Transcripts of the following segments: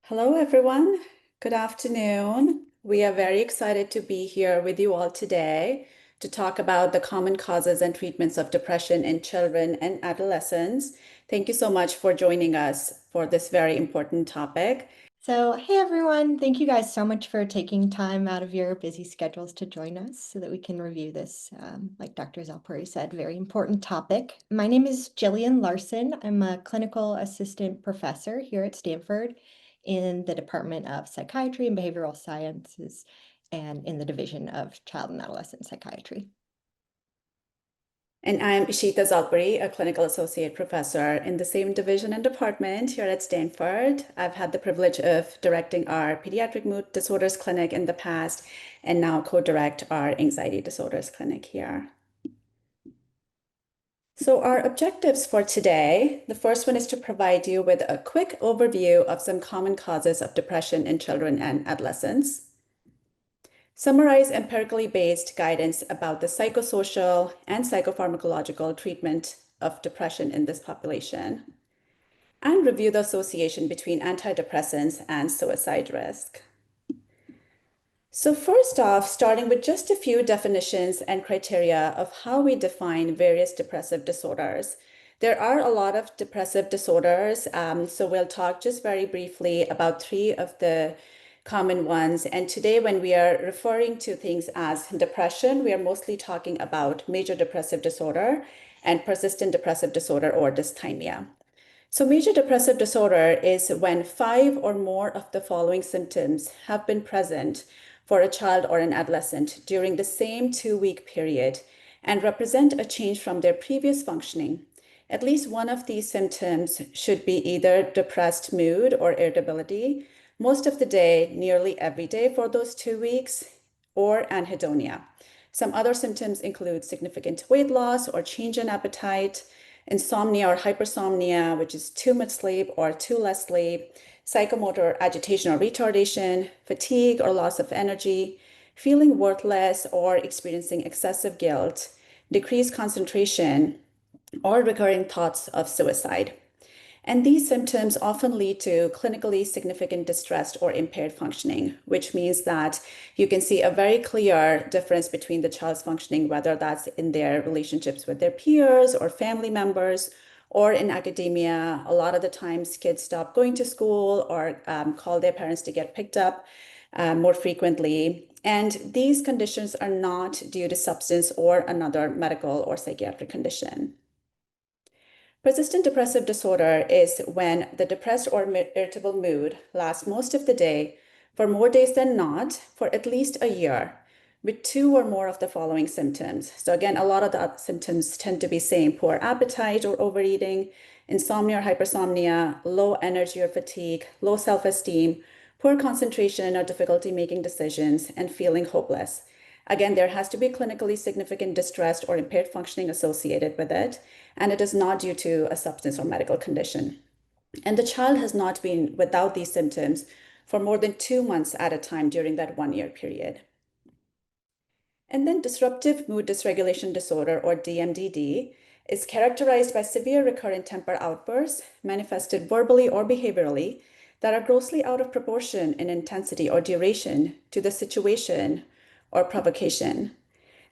Hello, everyone. Good afternoon. We are very excited to be here with you all today to talk about the common causes and treatments of depression in children and adolescents. Thank you so much for joining us for this very important topic. Hey everyone, thank you guys so much for taking time out of your busy schedules to join us so that we can review this, like Dr. Zalpuri said, very important topic. My name is Jillian Larsen. I'm a clinical assistant professor here at Stanford in the Department of Psychiatry and Behavioral Sciences and in the Division of Child and Adolescent Psychiatry. And I'm Isheeta Zalpuri, a clinical associate professor in the same division and department here at Stanford. I've had the privilege of directing our pediatric mood disorders clinic in the past and now co-direct our anxiety disorders clinic here. So our objectives for today, the first one is to provide you with a quick overview of some common causes of depression in children and adolescents, summarize empirically based guidance about the psychosocial and psychopharmacological treatment of depression in this population, and review the association between antidepressants and suicide risk. So first off, starting with just a few definitions and criteria of how we define various depressive disorders. There are a lot of depressive disorders, so we'll talk just very briefly about three of the common ones. And today, when we are referring to things as depression, we are mostly talking about major depressive disorder and persistent depressive disorder or dysthymia. So major depressive disorder is when 5 or more of the following symptoms have been present for a child or an adolescent during the same 2-week period and represent a change from their previous functioning. At least one of these symptoms should be either depressed mood or irritability most of the day, nearly every day for those 2 weeks, or anhedonia. Some other symptoms include significant weight loss or change in appetite, insomnia or hypersomnia, which is too much sleep or too less sleep, psychomotor agitation or retardation, fatigue or loss of energy, feeling worthless or experiencing excessive guilt, decreased concentration, or recurring thoughts of suicide. And these symptoms often lead to clinically significant distress or impaired functioning, which means that you can see a very clear difference between the child's functioning, whether that's in their relationships with their peers or family members, or in academia. A lot of the times, kids stop going to school or call their parents to get picked up more frequently. And these conditions are not due to substance or another medical or psychiatric condition. Persistent depressive disorder is when the depressed or irritable mood lasts most of the day for more days than not for at least a year with 2 or more of the following symptoms. So again, a lot of the symptoms tend to be same: poor appetite or overeating, insomnia or hypersomnia, low energy or fatigue, low self-esteem, poor concentration or difficulty making decisions, and feeling hopeless. Again, there has to be clinically significant distress or impaired functioning associated with it, and it is not due to a substance or medical condition. And the child has not been without these symptoms for more than 2 months at a time during that 1-year period. And then disruptive mood dysregulation disorder, or DMDD, is characterized by severe recurrent temper outbursts manifested verbally or behaviorally that are grossly out of proportion in intensity or duration to the situation or provocation.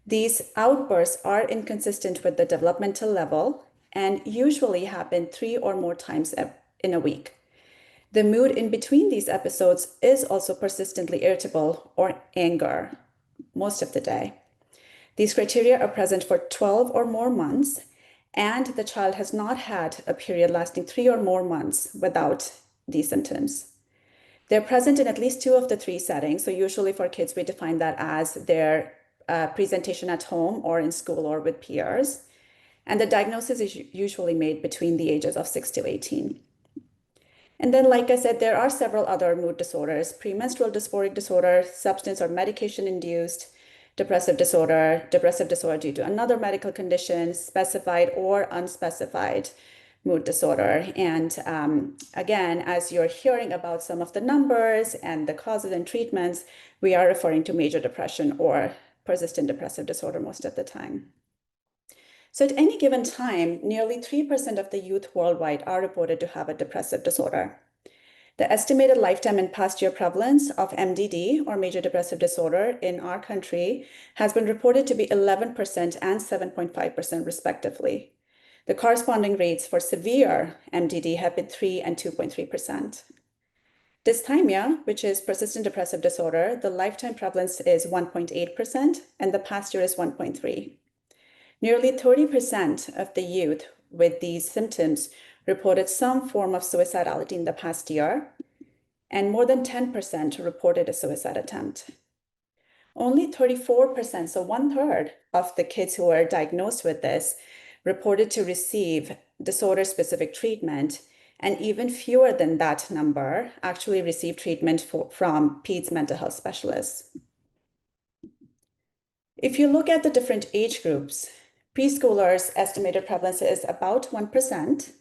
These outbursts are inconsistent with the developmental level and usually happen 3 or more times in a week. The mood in between these episodes is also persistently irritable or anger most of the day. These criteria are present for 12 or more months, and the child has not had a period lasting 3 or more months without these symptoms. They're present in at least 2 of the 3 settings. So usually for kids, we define that as their presentation at home or in school or with peers. And the diagnosis is usually made between the ages of 6 to 18. And then, like I said, there are several other mood disorders: premenstrual dysphoric disorder, substance or medication-induced depressive disorder due to another medical condition, specified or unspecified mood disorder. And again, as you're hearing about some of the numbers and the causes and treatments, we are referring to major depression or persistent depressive disorder most of the time. So at any given time, nearly 3% of the youth worldwide are reported to have a depressive disorder. The estimated lifetime and past year prevalence of MDD, or major depressive disorder, in our country has been reported to be 11% and 7.5% respectively. The corresponding rates for severe MDD have been 3 and 2.3%. Dysthymia, which is persistent depressive disorder, the lifetime prevalence is 1.8% and the past year is 1.3. Nearly 30% of the youth with these symptoms reported some form of suicidality in the past year, and more than 10% reported a suicide attempt. Only 34%, so 1/3 of the kids who were diagnosed with this reported to receive disorder-specific treatment, and even fewer than that number actually received treatment from peds mental health specialists. If you look at the different age groups, preschoolers' estimated prevalence is about 1%.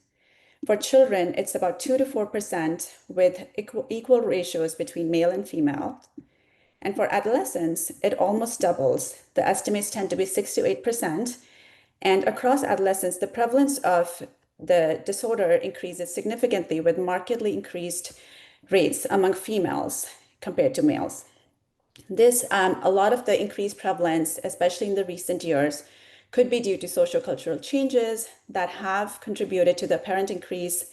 For children, it's about 2 to 4% with equal ratios between male and female. And for adolescents, it almost doubles. The estimates tend to be 6 to 8%. And across adolescents, the prevalence of the disorder increases significantly with markedly increased rates among females compared to males. A lot of the increased prevalence, especially in the recent years, could be due to sociocultural changes that have contributed to the apparent increase,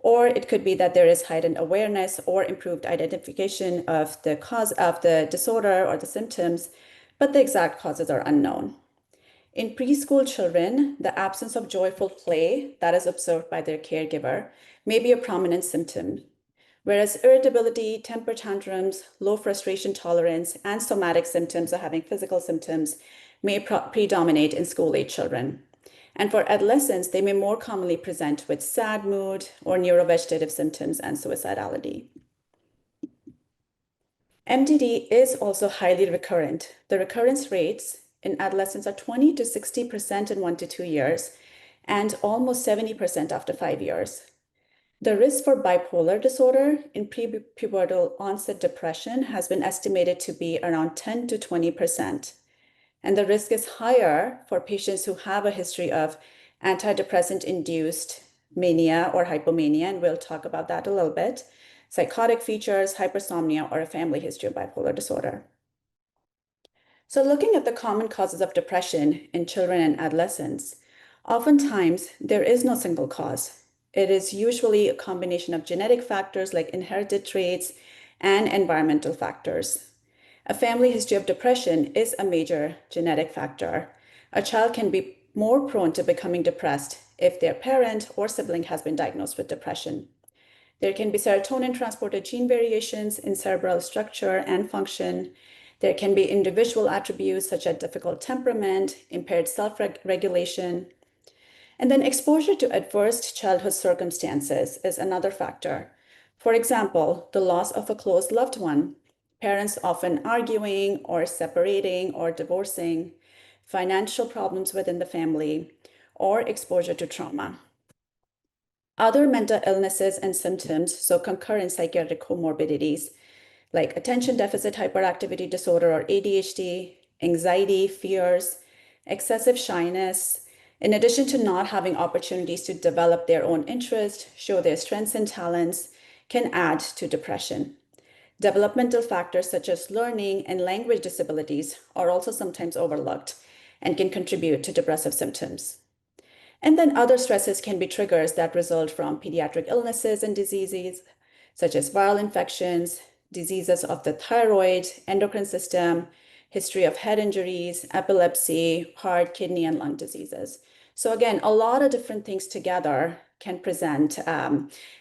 or it could be that there is heightened awareness or improved identification of the cause of the disorder or the symptoms, but the exact causes are unknown. In preschool children, the absence of joyful play that is observed by their caregiver may be a prominent symptom, whereas irritability, temper tantrums, low frustration tolerance, and somatic symptoms of having physical symptoms may predominate in school-age children. And for adolescents, they may more commonly present with sad mood or neurovegetative symptoms and suicidality. MDD is also highly recurrent. The recurrence rates in adolescents are 20 to 60% in 1 to 2 years, and almost 70% after 5 years. The risk for bipolar disorder in prepubertal onset depression has been estimated to be around 10 to 20%. And the risk is higher for patients who have a history of antidepressant-induced mania or hypomania, and we'll talk about that a little bit, psychotic features, hypersomnia, or a family history of bipolar disorder. So looking at the common causes of depression in children and adolescents, oftentimes there is no single cause. It is usually a combination of genetic factors like inherited traits and environmental factors. A family history of depression is a major genetic factor. A child can be more prone to becoming depressed if their parent or sibling has been diagnosed with depression. There can be serotonin transporter gene variations in cerebral structure and function. There can be individual attributes such as difficult temperament, impaired self-regulation. And then exposure to adverse childhood circumstances is another factor. For example, the loss of a close loved one, parents often arguing or separating or divorcing, financial problems within the family, or exposure to trauma. Other mental illnesses and symptoms, so concurrent psychiatric comorbidities, like attention deficit hyperactivity disorder or ADHD, anxiety, fears, excessive shyness, in addition to not having opportunities to develop their own interest, show their strengths and talents, can add to depression. Developmental factors such as learning and language disabilities are also sometimes overlooked and can contribute to depressive symptoms. And then other stresses can be triggers that result from pediatric illnesses and diseases, such as viral infections, diseases of the thyroid, endocrine system, history of head injuries, epilepsy, heart, kidney, and lung diseases. So again, a lot of different things together can present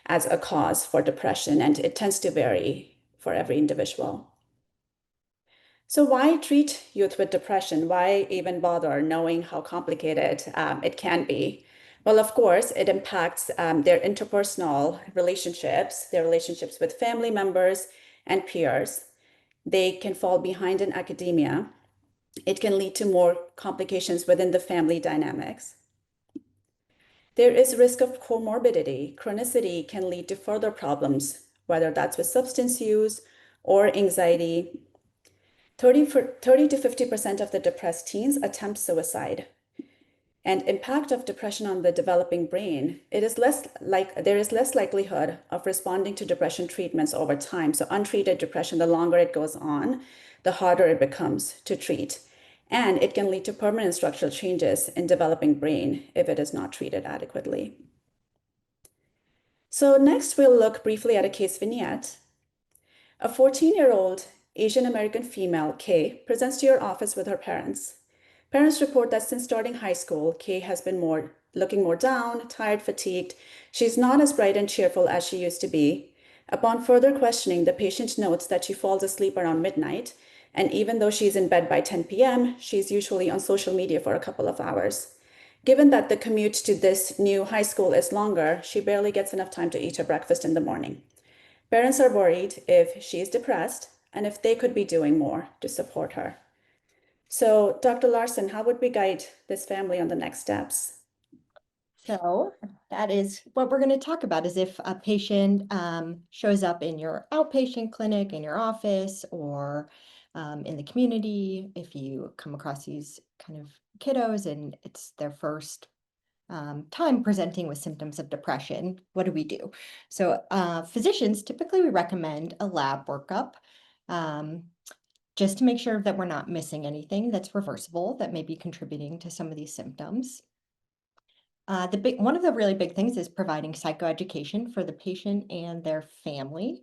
as a cause for depression, and it tends to vary for every individual. So why treat youth with depression? Why even bother knowing how complicated it can be? Well, of course, it impacts their interpersonal relationships, their relationships with family members and peers. They can fall behind in academia. It can lead to more complications within the family dynamics. There is risk of comorbidity. Chronicity can lead to further problems, whether that's with substance use or anxiety. 30 to 50% of the depressed teens attempt suicide. and impact of depression on the developing brain, there is less likelihood of responding to depression treatments over time. So untreated depression, the longer it goes on, the harder it becomes to treat. And it can lead to permanent structural changes in developing brain if it is not treated adequately. So next we'll look briefly at a case vignette. A 14-year-old Asian American female, Kay, presents to your office with her parents. Parents report that since starting high school, Kay has been looking more down, tired, fatigued. She's not as bright and cheerful as she used to be. Upon further questioning, the patient notes that she falls asleep around midnight, and even though she's in bed by 10 p.m., she's usually on social media for a couple of hours. Given that the commute to this new high school is longer, she barely gets enough time to eat her breakfast in the morning. Parents are worried if she's depressed and if they could be doing more to support her. So, Dr. Larsen, how would we guide this family on the next steps? So that is what we're going to talk about, is if a patient shows up in your outpatient clinic, in your office, or in the community, if you come across these kind of kiddos and it's their first time presenting with symptoms of depression, what do we do? So physicians, typically we recommend a lab workup, just to make sure that we're not missing anything that's reversible that may be contributing to some of these symptoms. One of the really big things is providing psychoeducation for the patient and their family.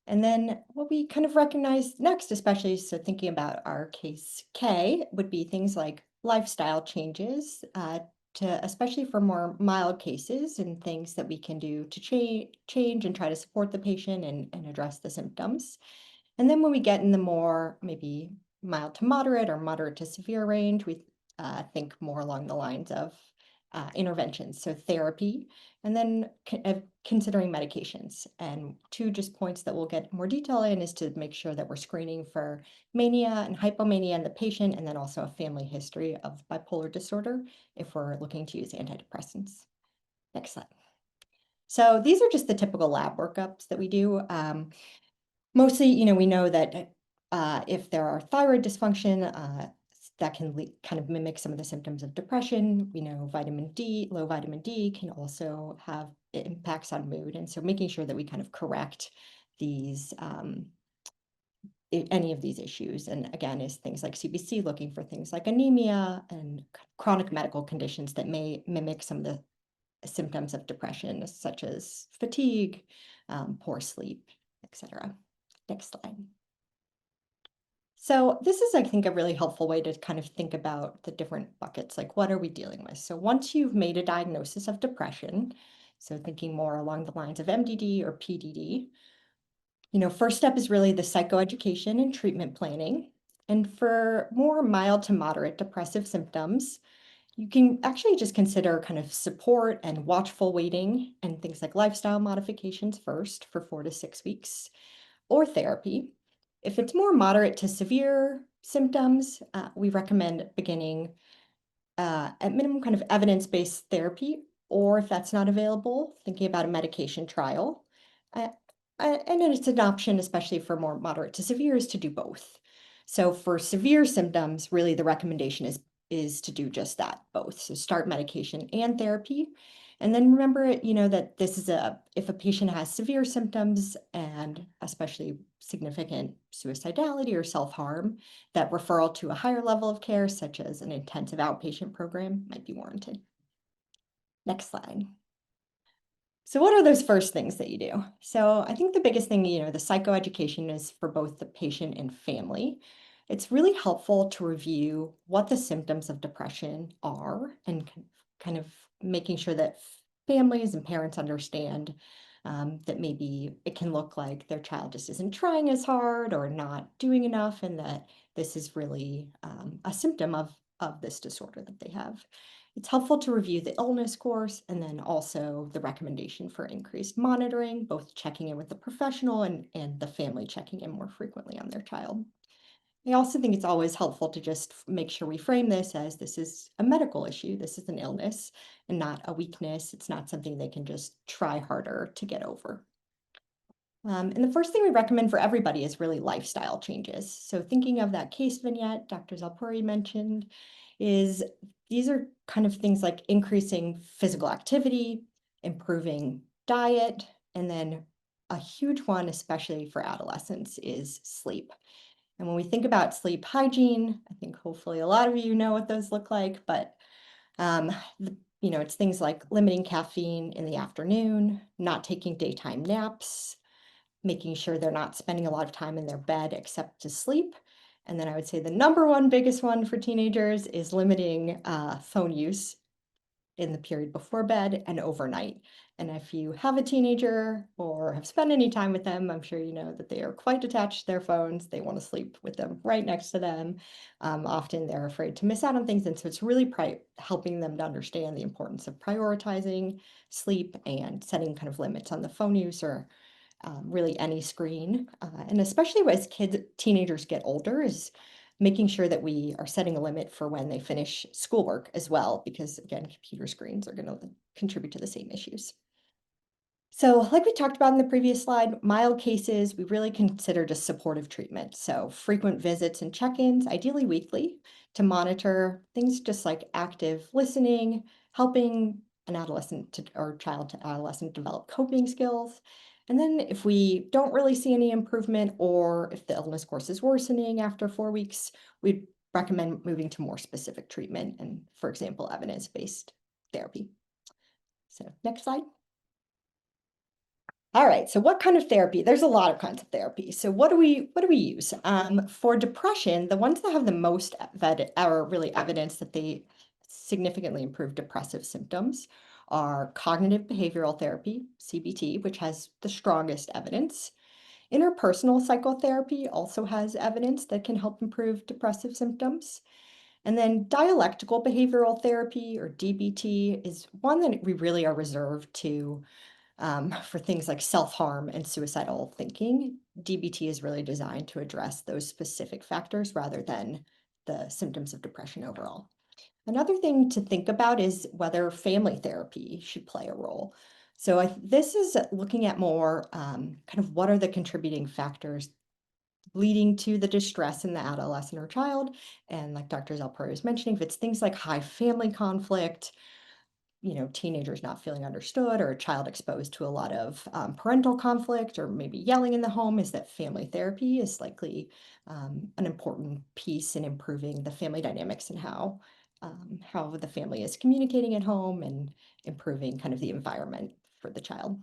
And then what we kind of recognize next, especially so thinking about our case K, would be things like lifestyle changes, especially for more mild cases, and things that we can do to change and try to support the patient and address the symptoms. And then when we get in the more maybe mild to moderate or moderate to severe range, we think more along the lines of interventions, so therapy, and then considering medications. And two just points that we'll get more detail in is to make sure that we're screening for mania and hypomania in the patient, and then also a family history of bipolar disorder if we're looking to use antidepressants. Next slide. So these are just the typical lab workups that we do. Mostly, we know that if there are thyroid dysfunction, that can kind of mimic some of the symptoms of depression. We know low vitamin D can also have impacts on mood. And so making sure that we kind of correct these, any of these issues. And again, is things like CBC, looking for things like anemia and chronic medical conditions that may mimic some of the symptoms of depression, such as fatigue, poor sleep, etc. Next slide. So this is, I think, a really helpful way to kind of think about the different buckets, like what are we dealing with? So once you've made a diagnosis of depression, so thinking more along the lines of MDD or PDD, first step is really the psychoeducation and treatment planning. And for more mild to moderate depressive symptoms, you can actually just consider kind of support and watchful waiting and things like lifestyle modifications first for 4 to 6 weeks, or therapy. If it's more moderate to severe symptoms, we recommend beginning at minimum kind of evidence-based therapy, or if that's not available, thinking about a medication trial. And it's an option, especially for more moderate to severe, is to do both. So for severe symptoms, really the recommendation is to do just that, both. So start medication and therapy. And then remember, that this is if a patient has severe symptoms and especially significant suicidality or self-harm, that referral to a higher level of care, such as an intensive outpatient program, might be warranted. Next slide. So what are those first things that you do? So I think the biggest thing, the psychoeducation is for both the patient and family. It's really helpful to review what the symptoms of depression are and kind of making sure that families and parents understand that maybe it can look like their child just isn't trying as hard or not doing enough, and that this is really a symptom of this disorder that they have. It's helpful to review the illness course and then also the recommendation for increased monitoring, both checking in with the professional and the family checking in more frequently on their child. I also think it's always helpful to just make sure we frame this as this is a medical issue, this is an illness and not a weakness. It's not something they can just try harder to get over. And the first thing we recommend for everybody is really lifestyle changes. So thinking of that case vignette Dr. Zalpuri mentioned, is these are kind of things like increasing physical activity, improving diet, and then a huge one, especially for adolescents, is sleep. And when we think about sleep hygiene, I think hopefully a lot of you know what those look like, but um, it's things like limiting caffeine in the afternoon, not taking daytime naps, making sure they're not spending a lot of time in their bed except to sleep. And then I would say the number one biggest one for teenagers is limiting phone use in the period before bed and overnight. And if you have a teenager or have spent any time with them, I'm sure you know that they are quite attached to their phones. They want to sleep with them right next to them. Often they're afraid to miss out on things. And so it's really helping them to understand the importance of prioritizing sleep and setting kind of limits on the phone use or really any screen. And especially as teenagers get older, is making sure that we are setting a limit for when they finish schoolwork as well, because again, computer screens are going to contribute to the same issues. So like we talked about in the previous slide, mild cases, we really consider just supportive treatment. So frequent visits and check-ins, ideally weekly, to monitor things just like active listening, helping an adolescent or child to adolescent develop coping skills. And then if we don't really see any improvement or if the illness course is worsening after 4 weeks, we'd recommend moving to more specific treatment and, for example, evidence-based therapy. So next slide. All right, so what kind of therapy? There's a lot of kinds of therapy. So what do we use? For depression, the ones that have the most or really evidence that they significantly improve depressive symptoms are cognitive behavioral therapy, CBT, which has the strongest evidence. Interpersonal psychotherapy also has evidence that can help improve depressive symptoms. And then dialectical behavioral therapy, or DBT, is one that we really are reserved to for things like self-harm and suicidal thinking. DBT is really designed to address those specific factors rather than the symptoms of depression overall. Another thing to think about is whether family therapy should play a role. So this is looking at more kind of what are the contributing factors leading to the distress in the adolescent or child. And like Dr. Zalpuri was mentioning, if it's things like high family conflict, teenagers not feeling understood or a child exposed to a lot of parental conflict or maybe yelling in the home, is that family therapy is likely an important piece in improving the family dynamics and how the family is communicating at home and improving kind of the environment for the child.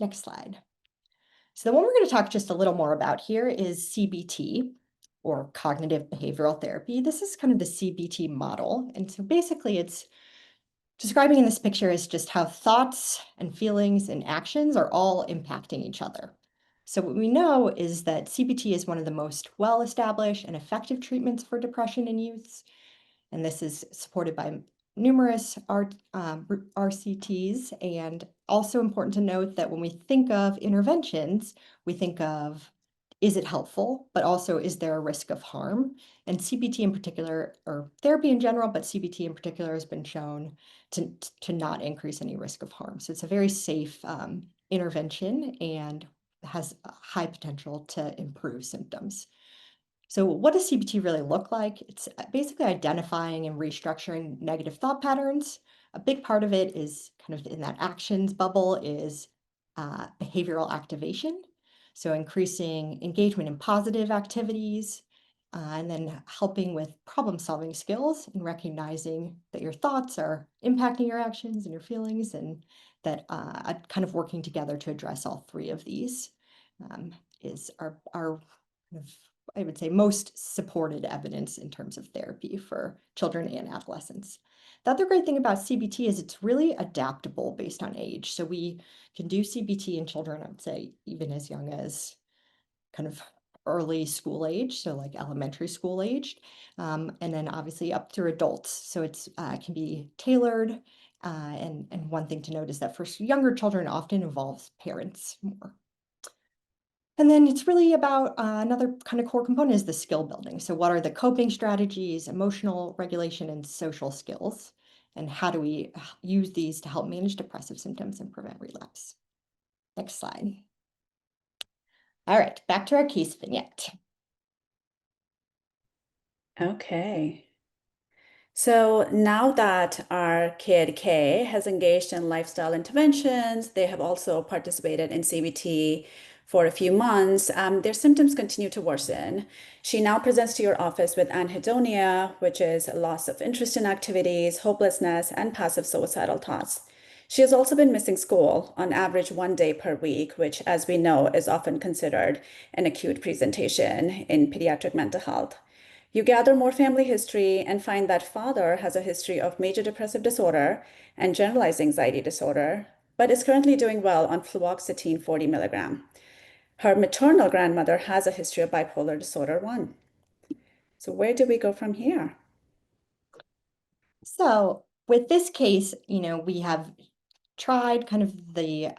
Next slide. So the one we're going to talk just a little more about here is CBT, or cognitive behavioral therapy. This is kind of the CBT model. And so basically it's describing in this picture is just how thoughts and feelings and actions are all impacting each other. So what we know is that CBT is one of the most well-established and effective treatments for depression in youths. And this is supported by numerous RCTs. And also important to note that when we think of interventions, we think of, is it helpful, but also is there a risk of harm? And CBT in particular, or therapy in general, but CBT in particular has been shown to not increase any risk of harm. So it's a very safe intervention and has a high potential to improve symptoms. So what does CBT really look like? It's basically identifying and restructuring negative thought patterns. A big part of it is kind of in that actions bubble is behavioral activation. So increasing engagement in positive activities, and then helping with problem-solving skills and recognizing that your thoughts are impacting your actions and your feelings, and that kind of working together to address all three of these is our kind of, I would say, most supported evidence in terms of therapy for children and adolescents. The other great thing about CBT is it's really adaptable based on age. So we can do CBT in children, I would say, even as young as kind of early school age, so like elementary school aged, and then obviously up through adults. So it's can be tailored. And one thing to note is that for younger children, it often involves parents more. And then it's really about another kind of core component is the skill building. So what are the coping strategies, emotional regulation, and social skills? And how do we use these to help manage depressive symptoms and prevent relapse? Next slide. All right, back to our case vignette. Okay. So now that our kid Kay has engaged in lifestyle interventions, they have also participated in CBT for a few months, their symptoms continue to worsen. She now presents to your office with anhedonia, which is a loss of interest in activities, hopelessness, and passive suicidal thoughts. She has also been missing school on average 1 day per week, which, as we know, is often considered an acute presentation in pediatric mental health. You gather more family history and find that father has a history of major depressive disorder and generalized anxiety disorder, but is currently doing well on fluoxetine 40 milligram. Her maternal grandmother has a history of bipolar disorder 1. So where do we go from here? So with this case, we have tried kind of the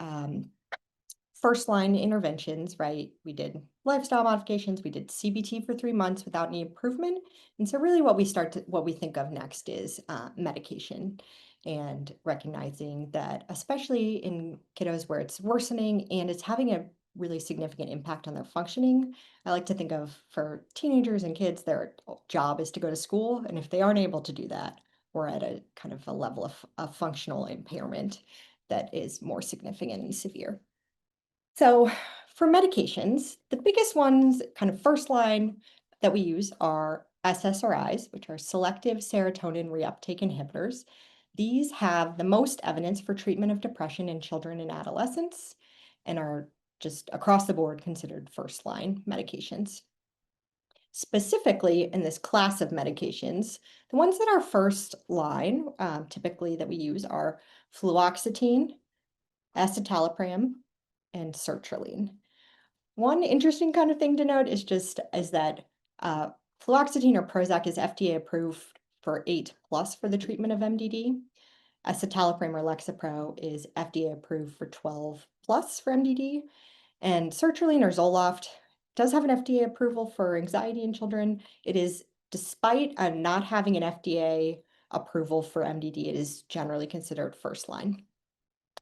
first line interventions, right? We did lifestyle modifications, we did CBT for 3 months without any improvement. And so really what we think of next is medication, and recognizing that, especially in kiddos where it's worsening and it's having a really significant impact on their functioning. I like to think of, for teenagers and kids, their job is to go to school. And if they aren't able to do that, we're at a kind of a level of functional impairment that is more significant and severe. So for medications, the biggest ones, kind of first line that we use, are SSRIs, which are selective serotonin reuptake inhibitors. These have the most evidence for treatment of depression in children and adolescents, and are just across the board considered first line medications. Specifically in this class of medications, the ones that are first line, typically that we use, are fluoxetine, escitalopram, and sertraline. One interesting kind of thing to note is that uh, fluoxetine, or Prozac, is FDA approved for 8+ for the treatment of MDD. Escitalopram, or Lexapro, is FDA approved for 12+ for MDD. And sertraline, or Zoloft, does have an FDA approval for anxiety in children. It is, despite not having an FDA approval for MDD, it is generally considered first line.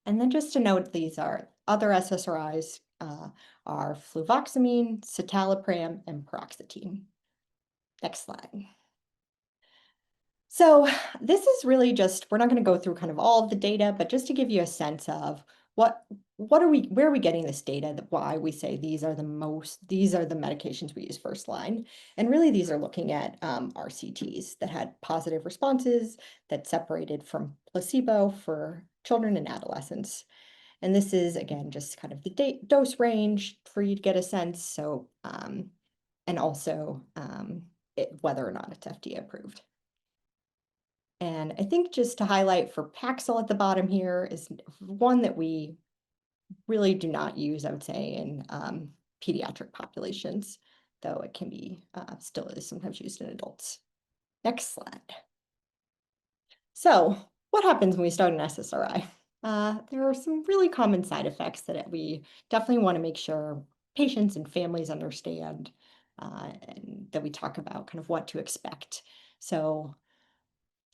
And then just to note, these are other SSRIs, are fluvoxamine, citalopram, and paroxetine. Next slide. So this is really just, we're not going to go through kind of all of the data, but just to give you a sense of where are we getting this data, that why we say these are the medications we use first line. And really these are looking at RCTs that had positive responses that separated from placebo for children and adolescents. And this is, again, just kind of the dose range for you to get a sense. So, and also whether or not it's FDA approved. And I think just to highlight, for Paxil at the bottom here, is one that we really do not use, I would say, in pediatric populations, though it can be still is sometimes used in adults. Next slide. So what happens when we start an SSRI? There are some really common side effects that we definitely want to make sure patients and families understand, and that we talk about kind of what to expect. So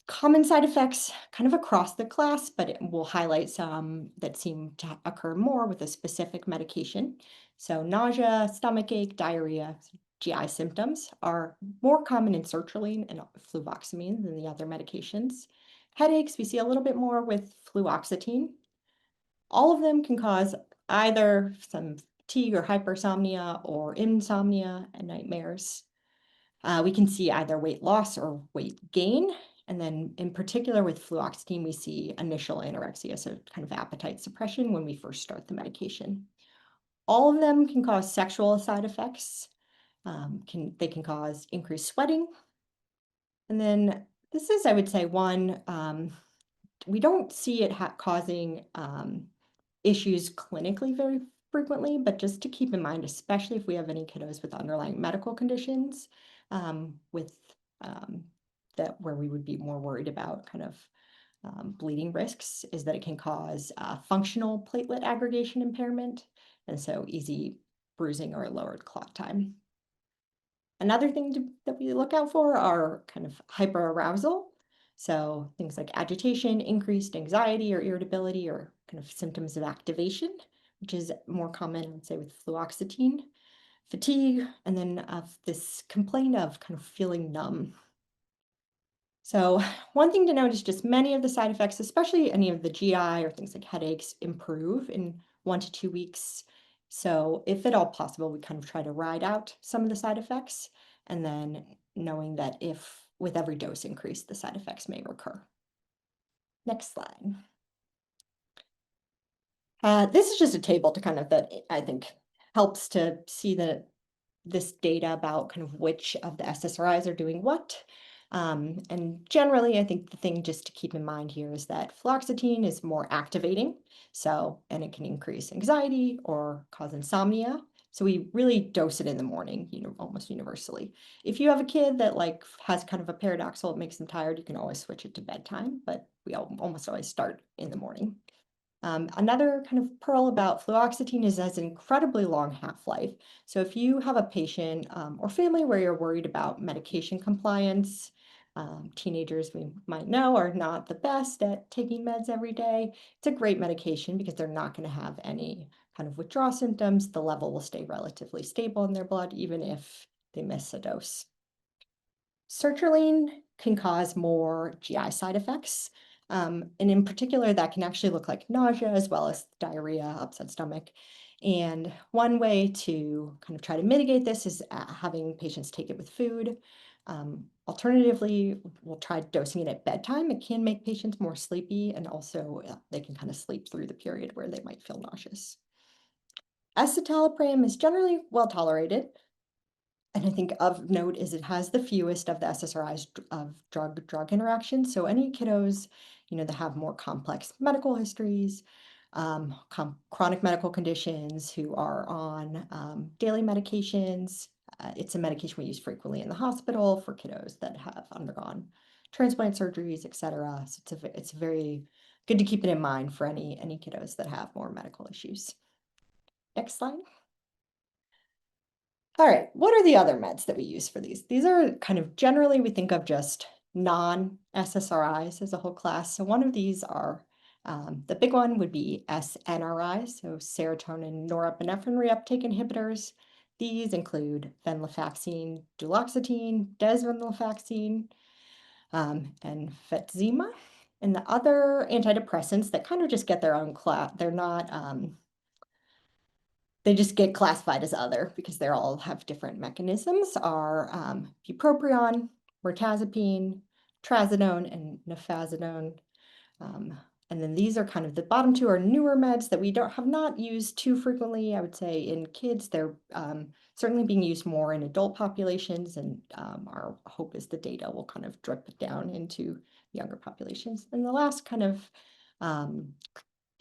common side effects kind of across the class, but it will highlight some that seem to occur more with a specific medication. So nausea, stomach ache, diarrhea, GI symptoms are more common in sertraline and fluvoxamine than the other medications. Headaches, we see a little bit more with fluoxetine. All of them can cause either some fatigue or hypersomnia, or insomnia and nightmares. We can see either weight loss or weight gain. And then in particular with fluoxetine, we see initial anorexia, so kind of appetite suppression when we first start the medication. All of them can cause sexual side effects. They can cause increased sweating. And then this is, I would say, one, we don't see it causing issues clinically very frequently, but just to keep in mind, especially if we have any kiddos with underlying medical conditions, with that where we would be more worried about kind of bleeding risks, is that it can cause functional platelet aggregation impairment, and so easy bruising or lowered clot time. Another thing that we look out for are kind of hyperarousal. So things like agitation, increased anxiety or irritability, or kind of symptoms of activation, which is more common, let's say, with fluoxetine. Fatigue, and then this complaint of kind of feeling numb. So one thing to note is just many of the side effects, especially any of the GI or things like headaches, improve in 1 to 2 weeks. So if at all possible, we kind of try to ride out some of the side effects, and then knowing that if with every dose increase, the side effects may recur. Next slide. This is just a table to kind of that I think helps to see this data about kind of which of the SSRIs are doing what. And generally, I think the thing just to keep in mind here is that fluoxetine is more activating. And it can increase anxiety or cause insomnia. So we really dose it in the morning, almost universally. If you have a kid that like has kind of a paradoxal, it makes them tired, you can always switch it to bedtime, but we almost always start in the morning. Another kind of pearl about fluoxetine is it has an incredibly long half-life. So if you have a patient or family where you're worried about medication compliance, teenagers we might know are not the best at taking meds every day. It's a great medication because they're not going to have any kind of withdrawal symptoms. The level will stay relatively stable in their blood, even if they miss a dose. Sertraline can cause more GI side effects. And in particular, that can actually look like nausea as well as diarrhea, upset stomach. And one way to kind of try to mitigate this is having patients take it with food. Alternatively, we'll try dosing it at bedtime. It can make patients more sleepy, and also they can kind of sleep through the period where they might feel nauseous. Escitalopram is generally well tolerated. And I think of note is it has the fewest of the SSRIs of drug-drug interactions. So any kiddos, that have more complex medical histories, chronic medical conditions, who are on daily medications. It's a medication we use frequently in the hospital for kiddos that have undergone transplant surgeries, et cetera. So it's very good to keep it in mind for any kiddos that have more medical issues. Next slide. All right, what are the other meds that we use for these? These are kind of generally we think of just non-SSRIs as a whole class. So one of these are, the big one would be SNRIs, so serotonin norepinephrine reuptake inhibitors. These include venlafaxine, duloxetine, desvenlafaxine, and Fetzima. And the other antidepressants that kind of just get their own class, they're not, they just get classified as other because they all have different mechanisms, are bupropion, mirtazapine, trazodone, and nefazodone. And then these are kind of the bottom two are newer meds that we have not used too frequently. I would say in kids, they're certainly being used more in adult populations, and our hope is the data will kind of drip down into younger populations. And the last kind of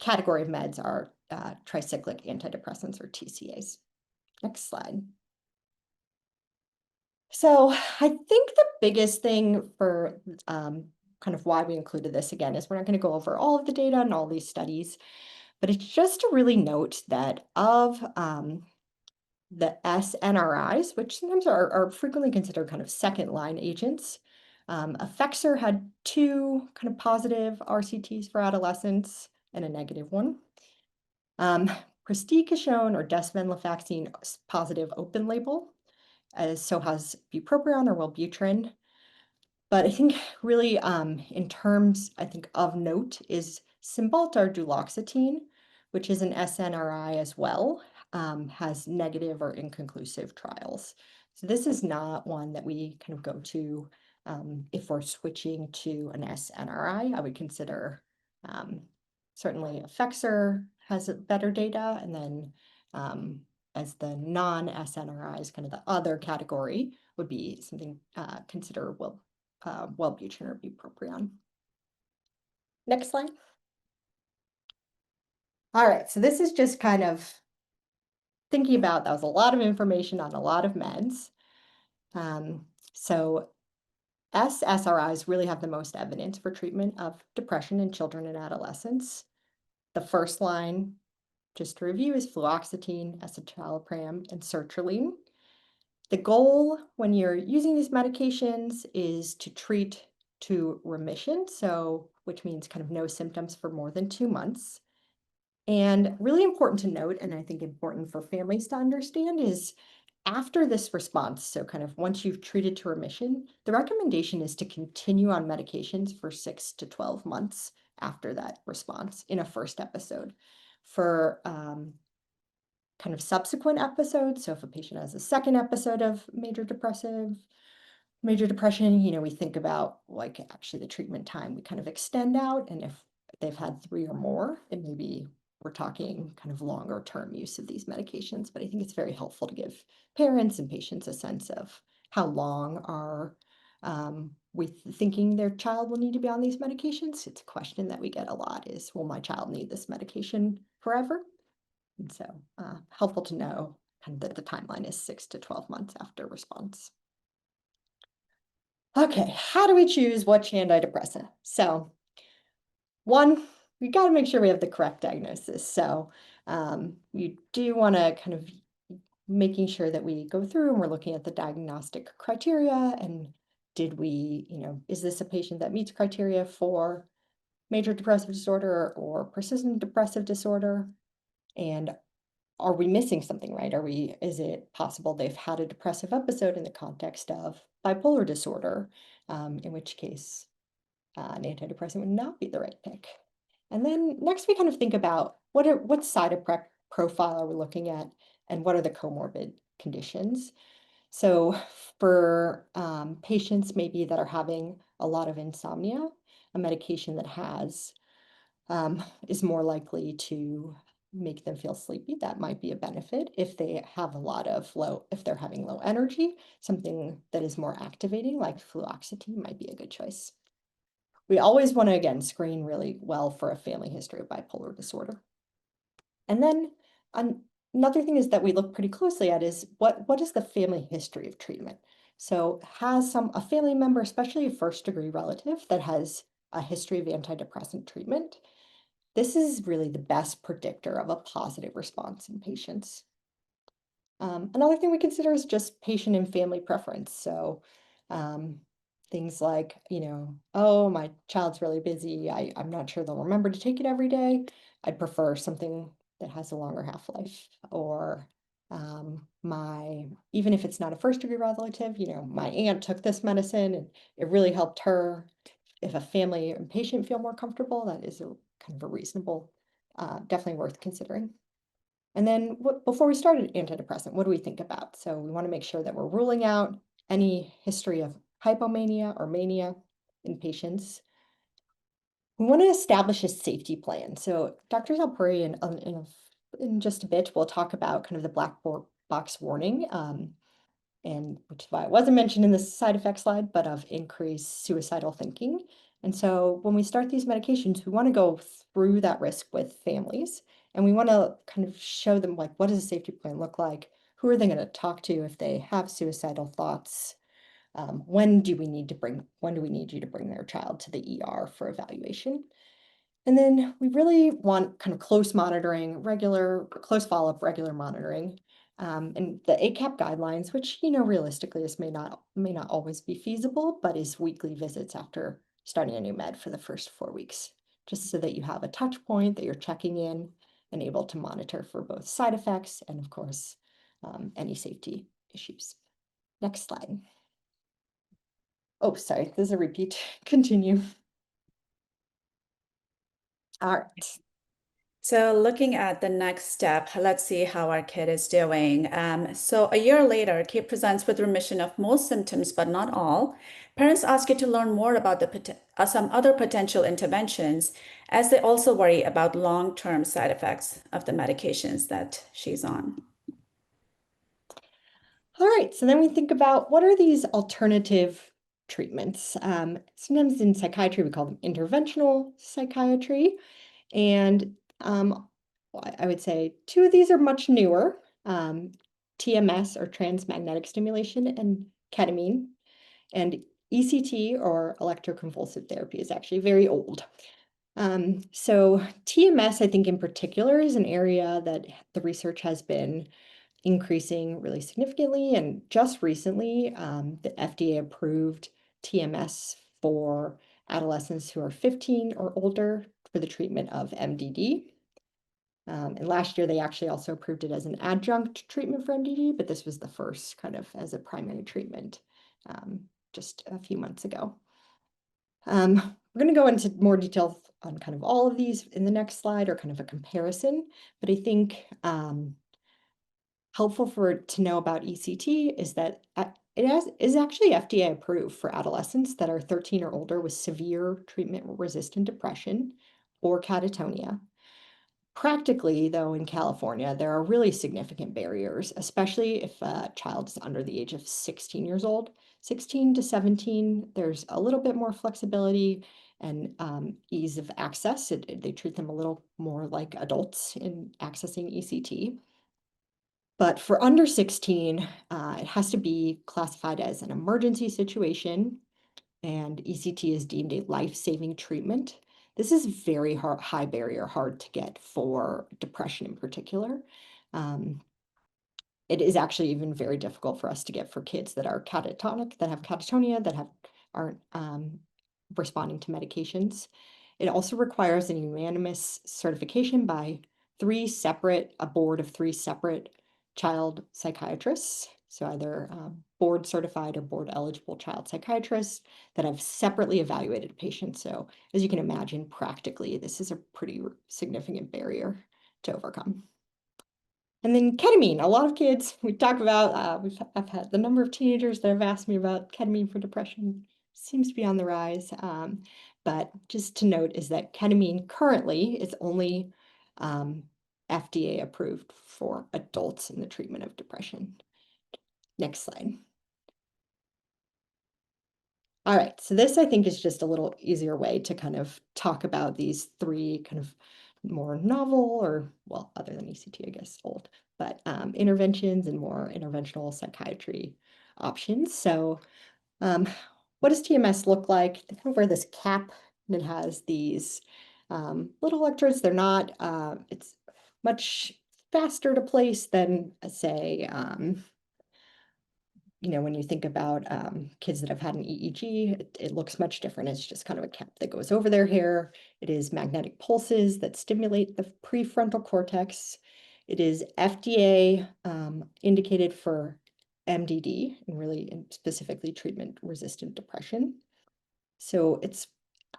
category of meds are tricyclic antidepressants, or TCAs. Next slide. So I think the biggest thing for kind of why we included this again is we're not going to go over all of the data and all these studies, but it's just to really note that of the SNRIs, which sometimes are frequently considered kind of second line agents, Effexor had 2 kind of positive RCTs for adolescents and a negative one. Pristikishone or desvenlafaxine positive open label, as so has bupropion or Wellbutrin. But I think really in terms, I think of note is Cymbalta or duloxetine, which is an SNRI as well, has negative or inconclusive trials. So this is not one that we kind of go to if we're switching to an SNRI. I would consider certainly Effexor has better data, and then as the non-SNRIs, kind of the other category would be something consider Wellbutrin or bupropion. Next slide. All right, so this is just kind of thinking about, that was a lot of information on a lot of meds. So SSRIs really have the most evidence for treatment of depression in children and adolescents. The first line, just to review, is fluoxetine, escitalopram, and sertraline. The goal when you're using these medications is to treat to remission, so which means kind of no symptoms for more than 2 months. And really important to note, and I think important for families to understand, is After this response, so kind of once you've treated to remission, the recommendation is to continue on medications for 6 to 12 months after that response in a first episode. For kind of subsequent episodes, so if a patient has a second episode of major depression, we think about like actually the treatment time we kind of extend out, and if they've had 3 or more, then maybe we're talking kind of longer term use of these medications. But I think it's very helpful to give parents and patients a sense of how long are we thinking their child will need to be on these medications. It's a question that we get a lot is, will my child need this medication forever? And so helpful to know kind of that the timeline is 6 to 12 months after response. Okay, how do we choose which antidepressant? So one, we got to make sure we have the correct diagnosis. So you do want to kind of making sure that we go through and we're looking at the diagnostic criteria, and did we, is this a patient that meets criteria for major depressive disorder or persistent depressive disorder? And are we missing something, right? Is it possible they've had a depressive episode in the context of bipolar disorder, in which case an antidepressant would not be the right pick. And then next we kind of think about what side effect profile are we looking at, and what are the comorbid conditions. So for patients maybe that are having a lot of insomnia, a medication that has is more likely to make them feel sleepy. That might be a benefit. If they have if they're having low energy, something that is more activating like fluoxetine might be a good choice. We always want to, again, screen really well for a family history of bipolar disorder. And then another thing is that we look pretty closely at is what is the family history of treatment? So has a family member, especially a first-degree relative, that has a history of antidepressant treatment? This is really the best predictor of a positive response in patients. Another thing we consider is just patient and family preference. So things like, oh, my child's really busy. I'm not sure they'll remember to take it every day. I'd prefer something that has a longer half-life. Or even if it's not a first-degree relative, my aunt took this medicine and it really helped her. If a family and patient feel more comfortable, that is kind of a reasonable, definitely worth considering. And then before we start an antidepressant, what do we think about? So we want to make sure that we're ruling out any history of hypomania or mania in patients. We want to establish a safety plan. So Dr. Zalpuri in just a bit, we'll talk about kind of the black box warning, and which is why it wasn't mentioned in the side effect slide, but of increased suicidal thinking. And so when we start these medications, we want to go through that risk with families, and we want to kind of show them, like, what does a safety plan look like? Who are they going to talk to if they have suicidal thoughts? When do we need you to bring their child to the ER for evaluation? And then we really want kind of close monitoring, close follow-up, regular monitoring. And the ACAP guidelines, which, realistically, this may not always be feasible, but is weekly visits after starting a new med for the first 4 weeks, just so that you have a touch point that you're checking in and able to monitor for both side effects and, of course, any safety issues. Next slide. Oh, sorry, this is a repeat. Continue. All right. So looking at the next step, let's see how our kid is doing. So a year later, kid presents with remission of most symptoms, but not all. Parents ask you to learn more about some other potential interventions, as they also worry about long-term side effects of the medications that she's on. All right, so then we think about what are these alternative treatments? Sometimes in psychiatry, we call them interventional psychiatry. And I would say 2 of these are much newer, TMS or transmagnetic stimulation and ketamine. And ECT or electroconvulsive therapy is actually very old. So TMS, I think in particular, is an area that the research has been increasing really significantly. And just recently, the FDA approved TMS for adolescents who are 15 or older for the treatment of MDD. And last year, they actually also approved it as an adjunct treatment for MDD, but this was the first kind of as a primary treatment just a few months ago. We're going to go into more detail on kind of all of these in the next slide, or kind of a comparison, but I think helpful to know about ECT is that is actually FDA approved for adolescents that are 13 or older with severe treatment-resistant depression or catatonia. Practically, though, in California, there are really significant barriers, especially if a child is under the age of 16 years old. 16 to 17, there's a little bit more flexibility and ease of access. They treat them a little more like adults in accessing ECT. But for under 16, it has to be classified as an emergency situation, and ECT is deemed a life-saving treatment. This is very high barrier, hard to get for depression in particular. It is actually even very difficult for us to get for kids that are catatonic, that have catatonia, that aren't responding to medications. It also requires an unanimous certification by a board of three separate child psychiatrists. So either board certified or board eligible child psychiatrists that have separately evaluated a patient. So as you can imagine, practically, this is a pretty significant barrier to overcome. And then ketamine, a lot of kids we talk about, I've had the number of teenagers that have asked me about ketamine for depression seems to be on the rise. But just to note is that ketamine currently is only FDA approved for adults in the treatment of depression. Next slide. All right, so this I think is just a little easier way to kind of talk about these three kind of more novel, or well, other than ECT, I guess, old, but interventions and more interventional psychiatry options. So what does TMS look like? They kind of wear this cap that has these little electrodes. They're not, it's much faster to place than, say, when you think about kids that have had an EEG, it looks much different. It's just kind of a cap that goes over their hair. It is magnetic pulses that stimulate the prefrontal cortex. It is FDA indicated for MDD, and really specifically treatment-resistant depression. So its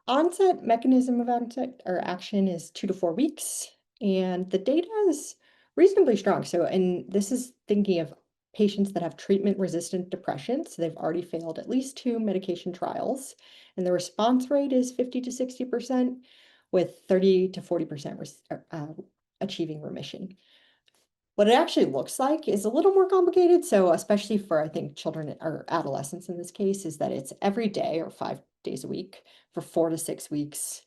onset mechanism of onset or action is 2 to 4 weeks, and the data is reasonably strong. So, and this is thinking of patients that have treatment-resistant depression, so they've already failed at least 2 medication trials, and the response rate is 50 to 60%, with 30 to 40% achieving remission. What it actually looks like is a little more complicated. So especially for, I think, children or adolescents in this case, is that it's every day or 5 days a week for 4 to 6 weeks.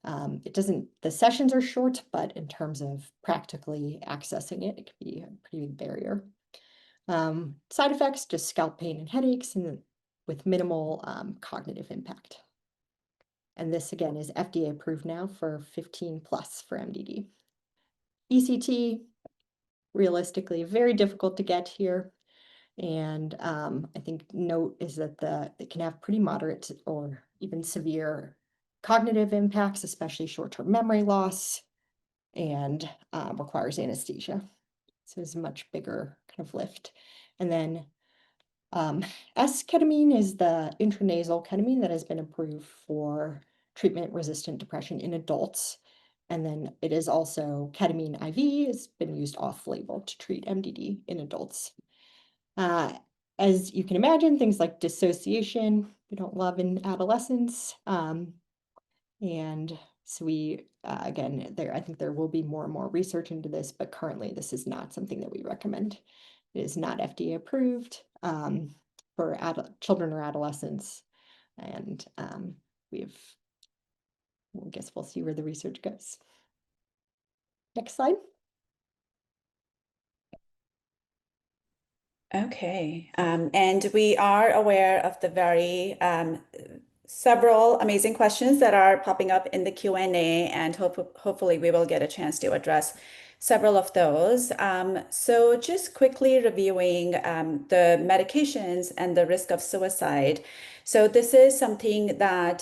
The sessions are short, but in terms of practically accessing it, it can be a pretty big barrier. Side effects, just scalp pain and headaches, and with minimal cognitive impact. And this again is FDA approved now for 15 plus for MDD. ECT, realistically, very difficult to get here. And I think note is that it can have pretty moderate or even severe cognitive impacts, especially short-term memory loss, and requires anesthesia. So it's a much bigger kind of lift. And then S-ketamine is the intranasal ketamine that has been approved for treatment-resistant depression in adults. And then it is also ketamine IV has been used off-label to treat MDD in adults. As you can imagine, things like dissociation, we don't love in adolescents. And so again, I think there will be more and more research into this, but currently this is not something that we recommend. It is not FDA approved for children or adolescents. And I guess we'll see where the research goes. Next slide. Okay, and we are aware of the several amazing questions that are popping up in the Q&A, and hopefully we will get a chance to address several of those. So just quickly reviewing the medications and the risk of suicide. So this is something that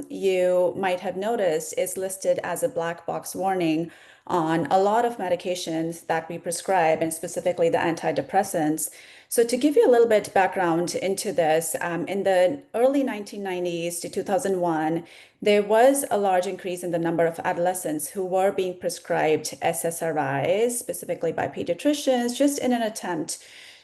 you might have noticed is listed as a black box warning on a lot of medications that we prescribe, and specifically the antidepressants. So to give you a little bit background into this, in the early 1990s to 2001, there was a large increase in the number of adolescents who were being prescribed SSRIs, specifically by pediatricians, just in an attempt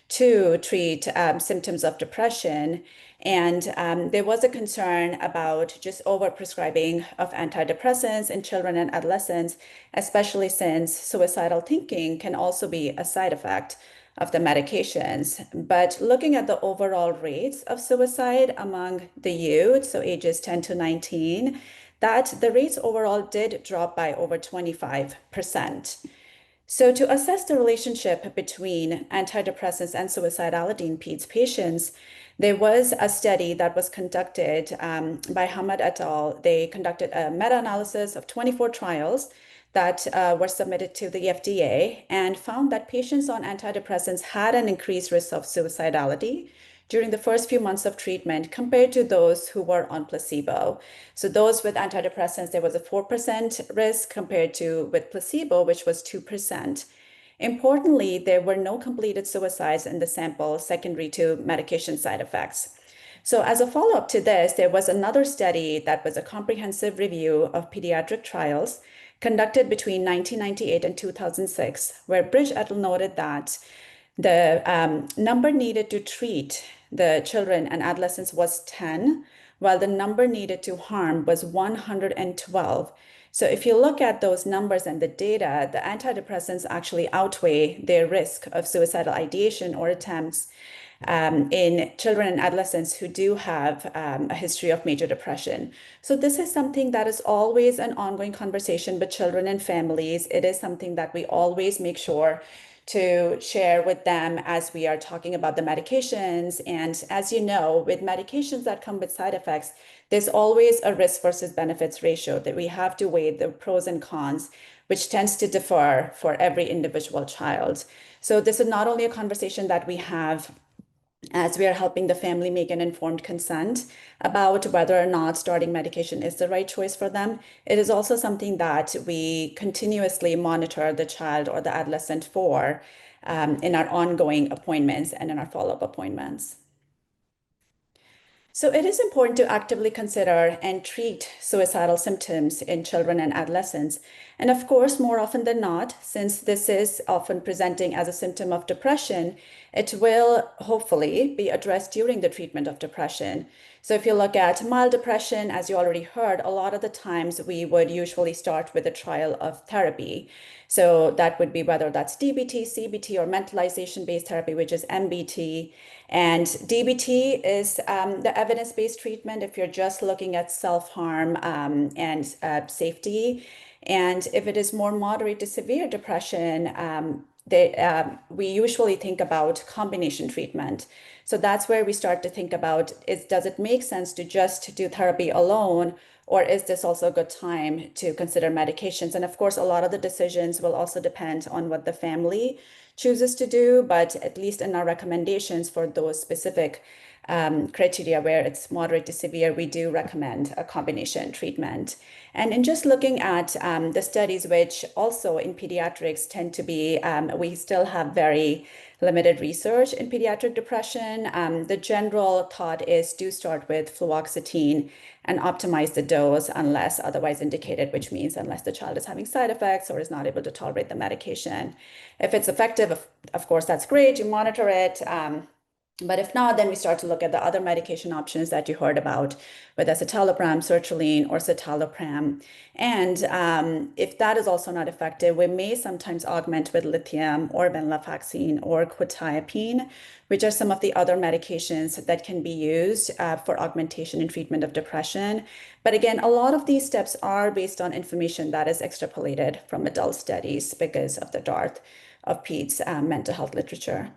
to treat symptoms of depression. And there was a concern about just overprescribing of antidepressants in children and adolescents, especially since suicidal thinking can also be a side effect of the medications. But looking at the overall rates of suicide among the youth, so ages 10 to 19, that the rates overall did drop by over 25%. So to assess the relationship between antidepressants and suicidality in PEDS patients, there was a study that was conducted by Hamad et al. They conducted a meta-analysis of 24 trials that were submitted to the FDA and found that patients on antidepressants had an increased risk of suicidality during the first few months of treatment compared to those who were on placebo. So those with antidepressants, there was a 4% risk compared to with placebo, which was 2%. Importantly, there were no completed suicides in the sample secondary to medication side effects. So as a follow-up to this, there was another study that was a comprehensive review of pediatric trials conducted between 1998 and 2006, where Bridge et al. Noted that the number needed to treat the children and adolescents was 10, while the number needed to harm was 112. So if you look at those numbers and the data, the antidepressants actually outweigh their risk of suicidal ideation or attempts in children and adolescents who do have a history of major depression. So this is something that is always an ongoing conversation with children and families. It is something that we always make sure to share with them as we are talking about the medications. And as you know, with medications that come with side effects, there's always a risk versus benefits ratio that we have to weigh the pros and cons, which tends to differ for every individual child. So this is not only a conversation that we have as we are helping the family make an informed consent about whether or not starting medication is the right choice for them. It is also something that we continuously monitor the child or the adolescent for in our ongoing appointments and in our follow-up appointments. So it is important to actively consider and treat suicidal symptoms in children and adolescents. And of course, more often than not, since this is often presenting as a symptom of depression, it will hopefully be addressed during the treatment of depression. So if you look at mild depression, as you already heard, a lot of the times we would usually start with a trial of therapy. So that would be whether that's DBT, CBT, or mentalization-based therapy, which is MBT. And DBT is the evidence-based treatment if you're just looking at self-harm and safety. And if it is more moderate to severe depression, we usually think about combination treatment. So that's where we start to think about does it make sense to just do therapy alone, or is this also a good time to consider medications? And of course, a lot of the decisions will also depend on what the family chooses to do, but at least in our recommendations for those specific criteria where it's moderate to severe, we do recommend a combination treatment. And in just looking at the studies, which also in pediatrics tend to be, we still have very limited research in pediatric depression. The general thought is do start with fluoxetine and optimize the dose unless otherwise indicated, which means unless the child is having side effects or is not able to tolerate the medication. If it's effective, of course, that's great. You monitor it. But if not, then we start to look at the other medication options that you heard about, with escitalopram, sertraline, or citalopram. And if that is also not effective, we may sometimes augment with lithium or venlafaxine or quetiapine, which are some of the other medications that can be used for augmentation in treatment of depression. But again, a lot of these steps are based on information that is extrapolated from adult studies because of the dearth of PEDS mental health literature.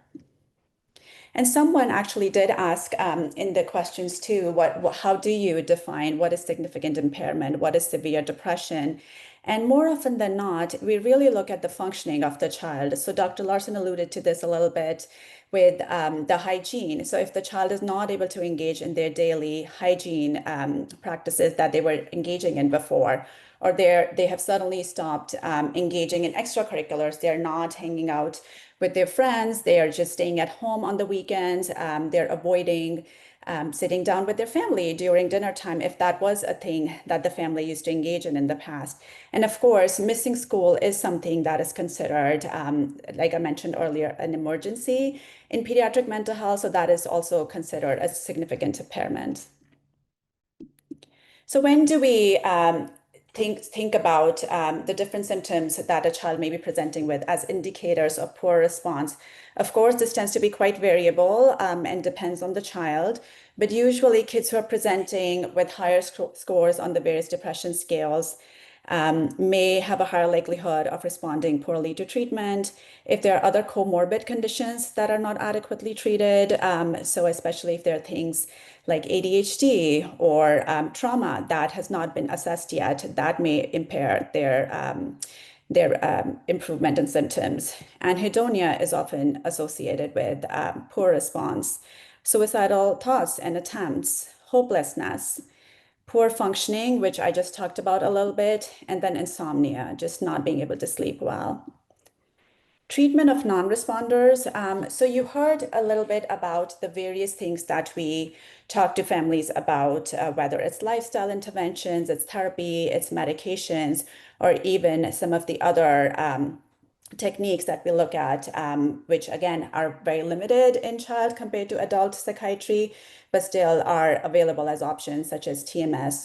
And someone actually did ask in the questions too, how do you define what is significant impairment? What is severe depression? And more often than not, we really look at the functioning of the child. So Dr. Larsen alluded to this a little bit with the hygiene. So if the child is not able to engage in their daily hygiene practices that they were engaging in before, or they have suddenly stopped engaging in extracurriculars, they're not hanging out with their friends, they are just staying at home on the weekends, they're avoiding sitting down with their family during dinner time, if that was a thing that the family used to engage in the past. And of course, missing school is something that is considered, like I mentioned earlier, an emergency in pediatric mental health. So that is also considered a significant impairment. So when do we think about the different symptoms that a child may be presenting with as indicators of poor response? Of course, this tends to be quite variable and depends on the child, but usually kids who are presenting with higher scores on the various depression scales may have a higher likelihood of responding poorly to treatment. If there are other comorbid conditions that are not adequately treated, so especially if there are things like ADHD or trauma that has not been assessed yet, that may impair their improvement in symptoms. Anhedonia is often associated with poor response, suicidal thoughts and attempts, hopelessness, poor functioning, which I just talked about a little bit, and then insomnia, just not being able to sleep well. Treatment of non-responders. So you heard a little bit about the various things that we talk to families about, whether it's lifestyle interventions, it's therapy, it's medications, or even some of the other techniques that we look at, which again are very limited in child compared to adult psychiatry, but still are available as options such as TMS.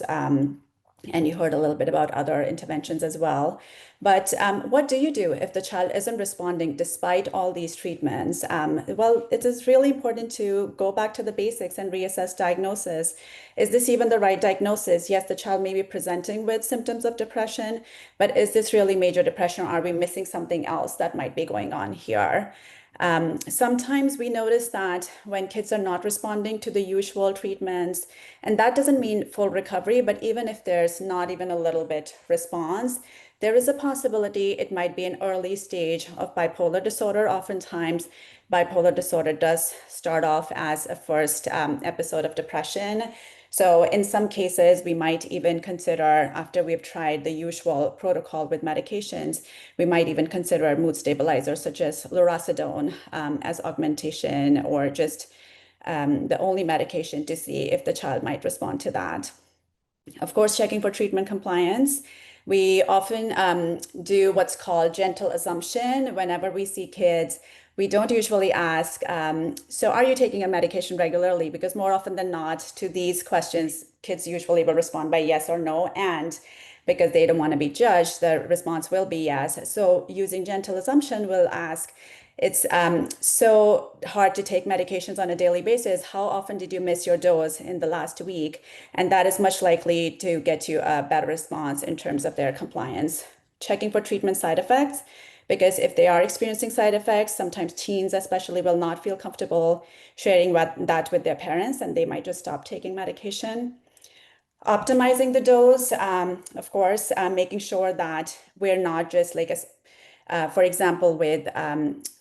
And you heard a little bit about other interventions as well. But what do you do if the child isn't responding despite all these treatments? Well, it is really important to go back to the basics and reassess diagnosis. Is this even the right diagnosis? Yes, the child may be presenting with symptoms of depression, but is this really major depression? Or are we missing something else that might be going on here? Sometimes we notice that when kids are not responding to the usual treatments, and that doesn't mean full recovery, but even if there's not even a little bit response, there is a possibility it might be an early stage of bipolar disorder. Oftentimes, bipolar disorder does start off as a first episode of depression. So in some cases, we might even consider, after we've tried the usual protocol with medications, we might even consider mood stabilizers such as lurasidone as augmentation, or just the only medication to see if the child might respond to that. Of course, checking for treatment compliance. We often do what's called gentle assumption whenever we see kids. We don't usually ask, so are you taking a medication regularly? Because more often than not, to these questions, kids usually will respond by yes or no. And because they don't want to be judged, the response will be yes. So using gentle assumption, we'll ask, it's so hard to take medications on a daily basis. How often did you miss your dose in the last week? And that is much likely to get you a better response in terms of their compliance. Checking for treatment side effects, because if they are experiencing side effects, sometimes teens especially will not feel comfortable sharing that with their parents, and they might just stop taking medication. Optimizing the dose, of course, making sure that we're not just like for example, with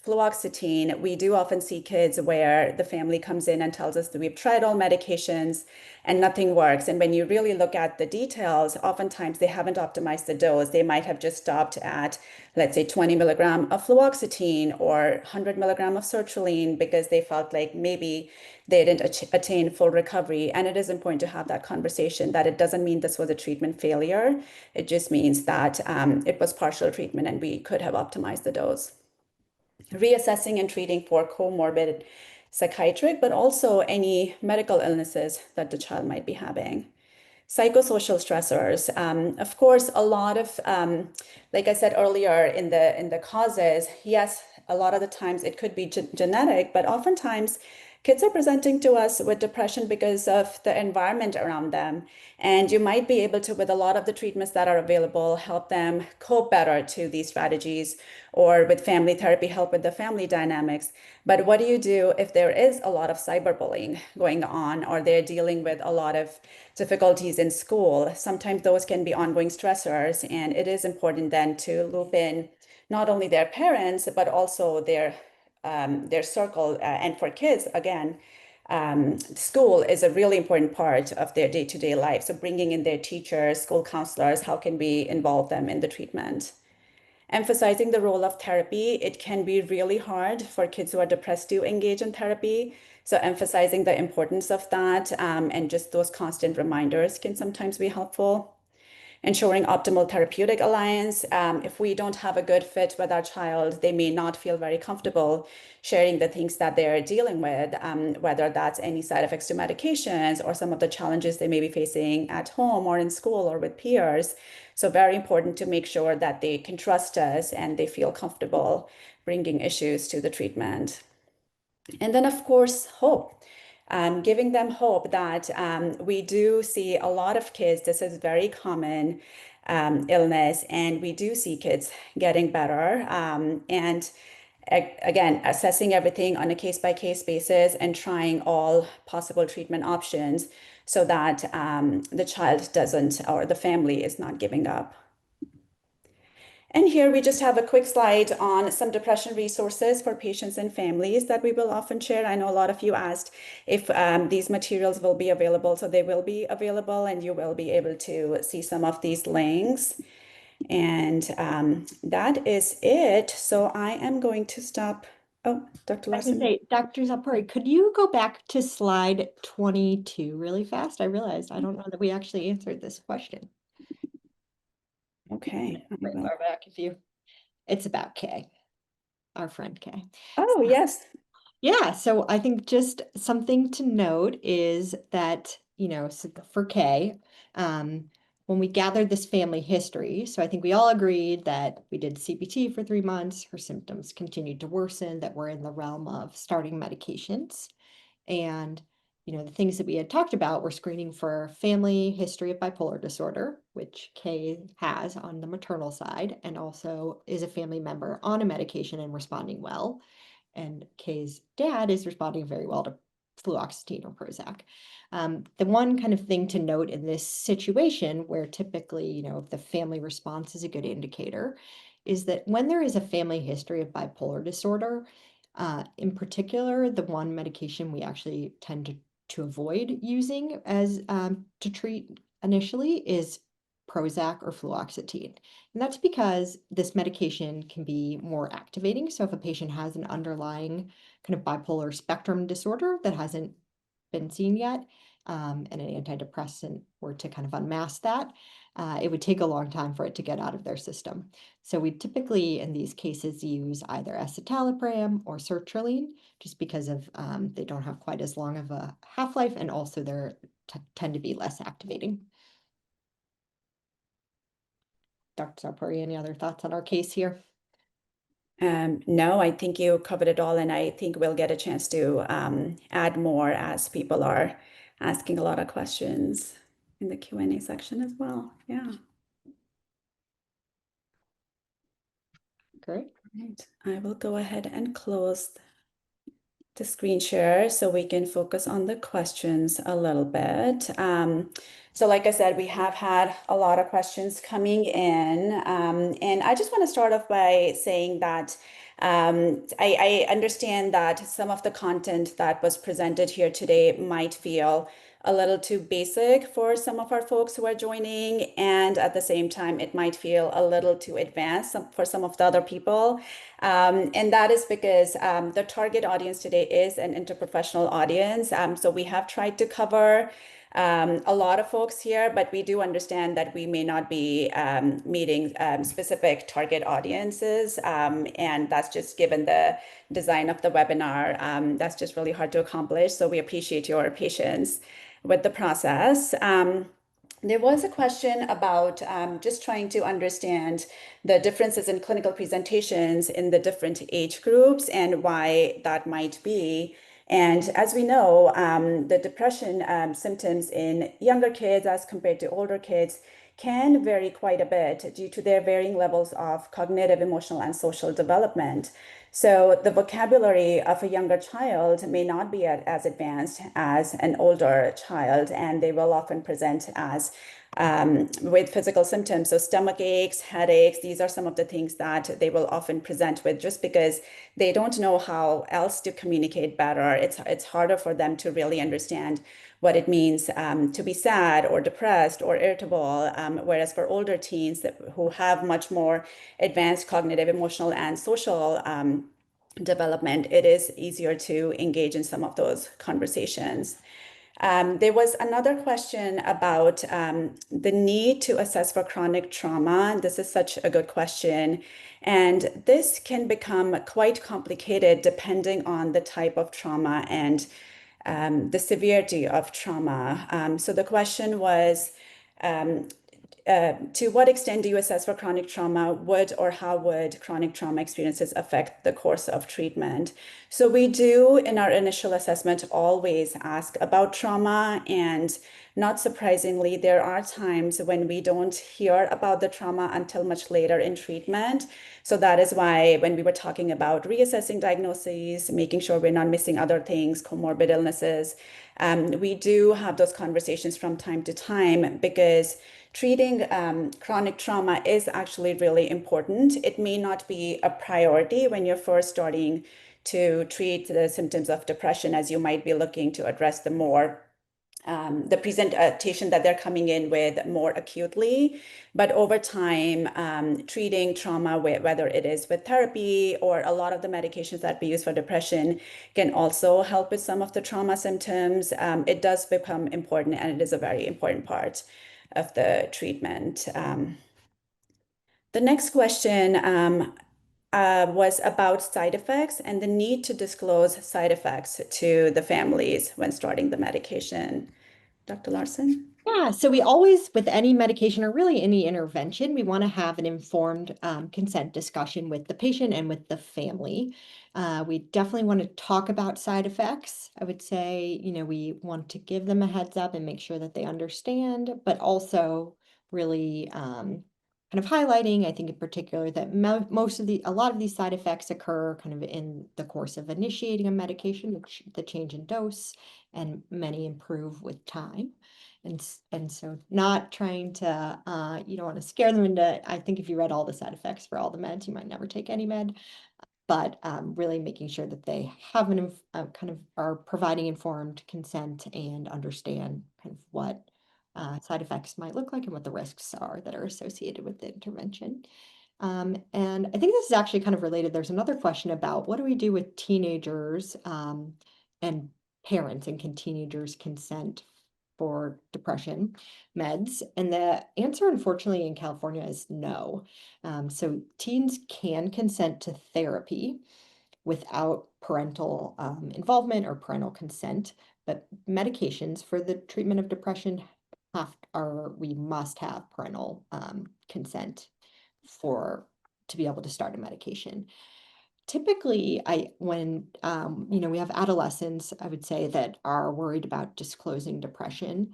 fluoxetine, we do often see kids where the family comes in and tells us that we've tried all medications and nothing works. And when you really look at the details, oftentimes they haven't optimized the dose. They might have just stopped at, let's say, 20 milligram of fluoxetine or 100 milligram of sertraline because they felt like maybe they didn't attain full recovery. And it is important to have that conversation, that it doesn't mean this was a treatment failure. It just means that it was partial treatment and we could have optimized the dose. Reassessing and treating for comorbid psychiatric, but also any medical illnesses that the child might be having. Psychosocial stressors. Of course, a lot of, like I said earlier in the causes, yes, a lot of the times it could be genetic, but oftentimes Kids are presenting to us with depression because of the environment around them. And you might be able to, with a lot of the treatments that are available, help them cope better to these strategies, or with family therapy, help with the family dynamics. But what do you do if there is a lot of cyberbullying going on, or they're dealing with a lot of difficulties in school? Sometimes those can be ongoing stressors, and it is important then to loop in not only their parents, but also their circle. And for kids, again, school is a really important part of their day-to-day life. So bringing in their teachers, school counselors, how can we involve them in the treatment? Emphasizing the role of therapy, it can be really hard for kids who are depressed to engage in therapy. So emphasizing the importance of that, and just those constant reminders can sometimes be helpful. Ensuring optimal therapeutic alliance. If we don't have a good fit with our child, they may not feel very comfortable sharing the things that they're dealing with, whether that's any side effects to medications or some of the challenges they may be facing at home or in school or with peers. So very important to make sure that they can trust us and they feel comfortable bringing issues to the treatment. And then, of course, hope. Giving them hope that we do see a lot of kids, this is very common illness, and we do see kids getting better. And again, assessing everything on a case-by-case basis and trying all possible treatment options so that the child doesn't, or the family is not giving up. And here we just have a quick slide on some depression resources for patients and families that we will often share. I know a lot of you asked if these materials will be available, so they will be available and you will be able to see some of these links. And that is it. So I am going to stop. Oh, Dr. I was gonna Larsen. say, Dr. Zalpuri, could you go back to slide 22 really fast? I realized I don't know that we actually answered this question. Okay, I Very will. far back if you, it's about Kay, our friend Kay. Oh, yes. Yeah, so I think just something to note is that, so for Kay, when we gathered this family history, so I think we all agreed that we did CBT for 3 months, her symptoms continued to worsen, that we're in the realm of starting medications. And, the things that we had talked about were screening for family history of bipolar disorder, which Kay has on the maternal side, and also is a family member on a medication and responding well. And Kay's dad is responding very well to fluoxetine or Prozac. The one kind of thing to note in this situation where typically, if the family response is a good indicator, is that when there is a family history of bipolar disorder, in particular, the one medication we actually tend to avoid using as to treat initially is Prozac or fluoxetine. And that's because this medication can be more activating. So if a patient has an underlying kind of bipolar spectrum disorder that hasn't been seen yet, and an antidepressant were to kind of unmask that, it would take a long time for it to get out of their system. So we typically, in these cases, use either escitalopram or sertraline, just because of they don't have quite as long of a half-life, and also they're tend to be less activating. Dr. Zalpuri, any other thoughts on our case here? No, I think you covered it all, and I think we'll get a chance to add more as people are asking a lot of questions in the Q&A section as well. Yeah. Great. Right. I will go ahead and close the screen share so we can focus on the questions a little bit. So like I said, we have had a lot of questions coming in. And I just want to start off by saying that I understand that some of the content that was presented here today might feel a little too basic for some of our folks who are joining. And at the same time, it might feel a little too advanced for some of the other people. And that is because the target audience today is an interprofessional audience. So we have tried to cover a lot of folks here, but we do understand that we may not be meeting specific target audiences. And that's just given the design of the webinar, that's just really hard to accomplish. So we appreciate your patience with the process. There was a question about just trying to understand the differences in clinical presentations in the different age groups and why that might be. And as we know, the depression symptoms in younger kids as compared to older kids can vary quite a bit due to their varying levels of cognitive, emotional, and social development. So the vocabulary of a younger child may not be as advanced as an older child, and they will often present as with physical symptoms. So stomach aches, headaches, these are some of the things that they will often present with just because they don't know how else to communicate better. It's harder for them to really understand what it means to be sad or depressed or irritable. Whereas for older teens who have much more advanced cognitive, emotional, and social development, it is easier to engage in some of those conversations. There was another question about the need to assess for chronic trauma. This is such a good question. And this can become quite complicated depending on the type of trauma and the severity of trauma. So the question was, to what extent do you assess for chronic trauma? Would or how would chronic trauma experiences affect the course of treatment? So we do, in our initial assessment, always ask about trauma. And not surprisingly, there are times when we don't hear about the trauma until much later in treatment. So that is why when we were talking about reassessing diagnoses, making sure we're not missing other things, comorbid illnesses, we do have those conversations from time to time because treating chronic trauma is actually really important. It may not be a priority when you're first starting to treat the symptoms of depression, as you might be looking to address the presentation that they're coming in with more acutely. But over time, treating trauma, whether it is with therapy or a lot of the medications that we use for depression, can also help with some of the trauma symptoms. It does become important, and it is a very important part of the treatment. The next question was about side effects and the need to disclose side effects to the families when starting the medication. Dr. Larsen? Yeah, so we always, with any medication or really any intervention, we want to have an informed consent discussion with the patient and with the family. We definitely want to talk about side effects. I would say, we want to give them a heads up and make sure that they understand, but also really kind of highlighting, I think in particular, that a lot of these side effects occur kind of in the course of initiating a medication, which the change in dose, and many improve with time. And so not trying to, you don't want to scare them into, I think if you read all the side effects for all the meds, you might never take any med, but really making sure that they have kind of are providing informed consent and understand kind of what side effects might look like and what the risks are that are associated with the intervention. And I think this is actually kind of related. There's another question about what do we do with teenagers and parents, and can teenagers consent for depression meds? And the answer, unfortunately, in California is no. So teens can consent to therapy without parental involvement or parental consent, but medications for the treatment of depression we must have parental consent to be able to start a medication. Typically, when we have adolescents, I would say, that are worried about disclosing depression.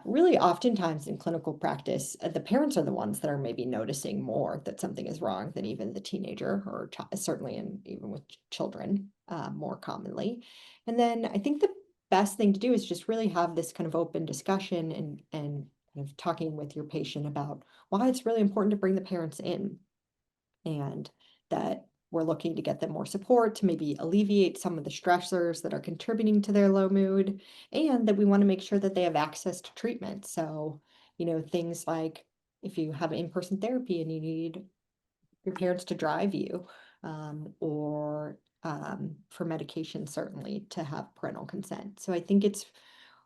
Really, oftentimes in clinical practice, the parents are the ones that are maybe noticing more that something is wrong than even the teenager, or certainly even with children more commonly. And then I think the best thing to do is just really have this kind of open discussion and kind of talking with your patient about why it's really important to bring the parents in, and that we're looking to get them more support to maybe alleviate some of the stressors that are contributing to their low mood, and that we want to make sure that they have access to treatment. So, things like if you have in-person therapy and you need your parents to drive you, or for medication, certainly to have parental consent. So I think it's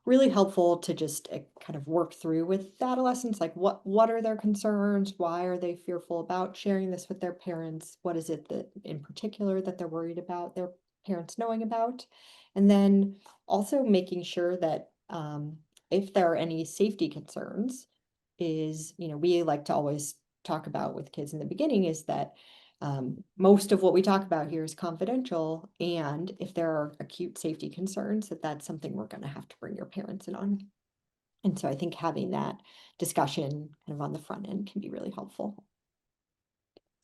really helpful to just kind of work through with adolescents, like what are their concerns? Why are they fearful about sharing this with their parents? What is it that in particular that they're worried about their parents knowing about? And then also making sure that if there are any safety concerns, we like to always talk about with kids in the beginning, is that Most of what we talk about here is confidential, and if there are acute safety concerns, that's something we're going to have to bring your parents in on. And so I think having that discussion kind of on the front end can be really helpful.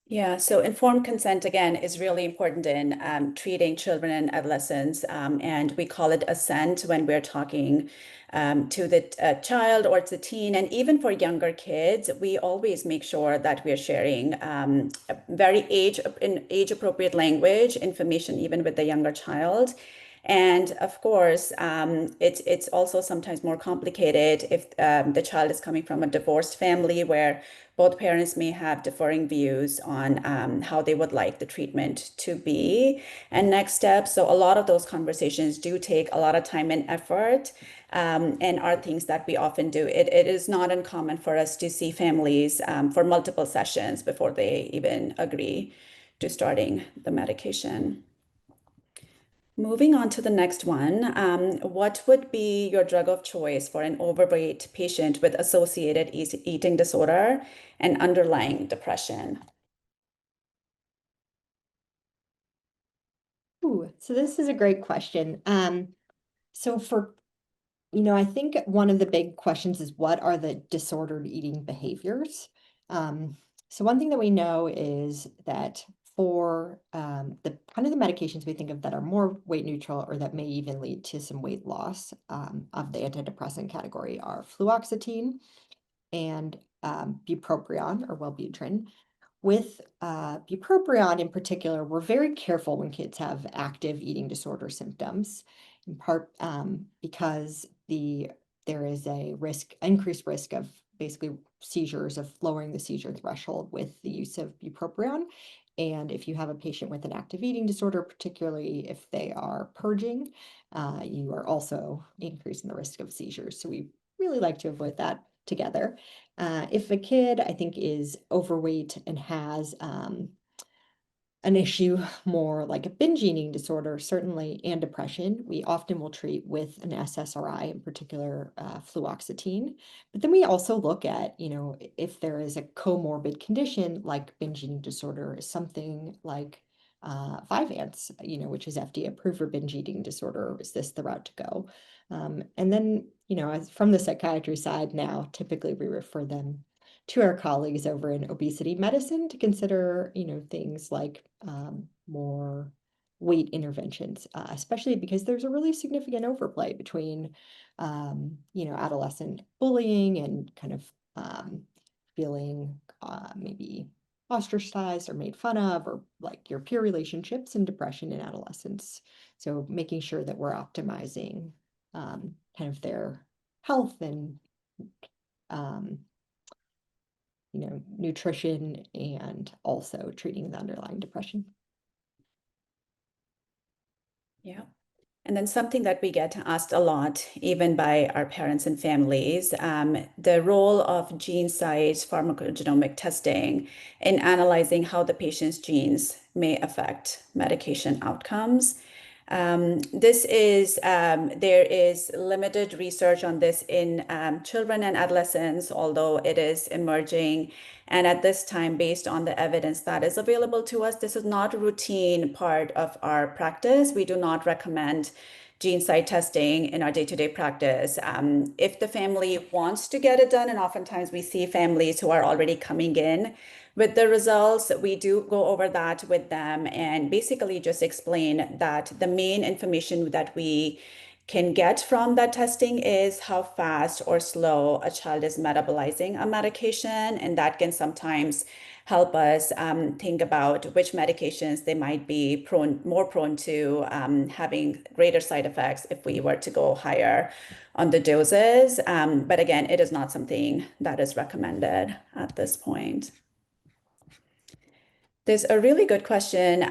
Yeah, so informed consent again is really important in treating children and adolescents, and we call it assent when we're talking to the child or to the teen, and even for younger kids, we always make sure that we're sharing a very age appropriate language information, even with the younger child. And of course, it's also sometimes more complicated if the child is coming from a divorced family where both parents may have differing views on how they would like the treatment to be and next steps. So a lot of those conversations do take a lot of time and effort, and are things that we often do. It is not uncommon for us to see families for multiple sessions before they even agree to starting the medication. Moving on to the next one, what would be your drug of choice for an overweight patient with associated eating disorder and underlying depression? Ooh, so this is a great question. So for, I think one of the big questions is what are the disordered eating behaviors? Um, so one thing that we know is that for the kind of the medications we think of that are more weight neutral or that may even lead to some weight loss of the antidepressant category are fluoxetine and bupropion or Wellbutrin. With bupropion in particular, we're very careful when kids have active eating disorder symptoms, in part because there is a increased risk of basically seizures, of lowering the seizure threshold with the use of bupropion. And if you have a patient with an active eating disorder, particularly if they are purging, you are also increasing the risk of seizures. So we really like to avoid that together. If a kid, I think, is overweight and has an issue more like a binge eating disorder, certainly, and depression, we often will treat with an SSRI, in particular fluoxetine. But then we also look at, if there is a comorbid condition like binge eating disorder, something like Vyvanse, which is FDA approved for binge eating disorder. Is this the route to go? And then, as from the psychiatry side now, typically we refer them to our colleagues over in obesity medicine to consider, things like more weight interventions, especially because there's a really significant overplay between, adolescent bullying and kind of feeling maybe ostracized or made fun of, or like your peer relationships and depression in adolescence. So making sure that we're optimizing kind of their health and um, nutrition and also treating the underlying depression. Yeah. And then something that we get asked a lot, even by our parents and families, the role of gene size pharmacogenomic testing in analyzing how the patient's genes may affect medication outcomes. There is limited research on this in children and adolescents, although it is emerging. And at this time, based on the evidence that is available to us, this is not a routine part of our practice. We do not recommend gene site testing in our day-to-day practice. If the family wants to get it done, and oftentimes we see families who are already coming in with the results, we do go over that with them and basically just explain that the main information that we can get from that testing is how fast or slow a child is metabolizing a medication, and that can sometimes help us think about which medications they might be more prone to having greater side effects if we were to go higher on the doses. But again, it is not something that is recommended at this point. There's a really good question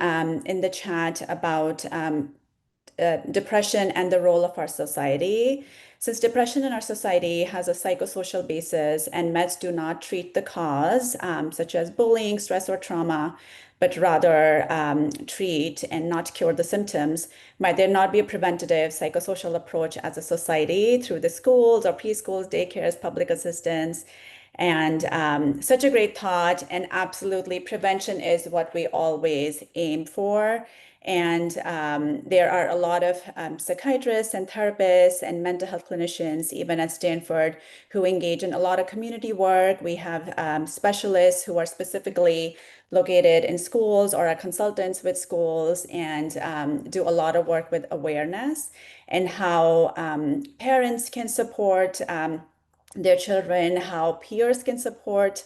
in the chat about depression and the role of our society. Since depression in our society has a psychosocial basis and meds do not treat the cause, such as bullying, stress, or trauma, but rather treat and not cure the symptoms, might there not be a preventative psychosocial approach as a society through the schools or preschools, daycares, public assistance? And such a great thought. And absolutely, prevention is what we always aim for. And there are a lot of psychiatrists and therapists and mental health clinicians, even at Stanford, who engage in a lot of community work. We have specialists who are specifically located in schools or are consultants with schools and do a lot of work with awareness and how parents can support their children, how peers can support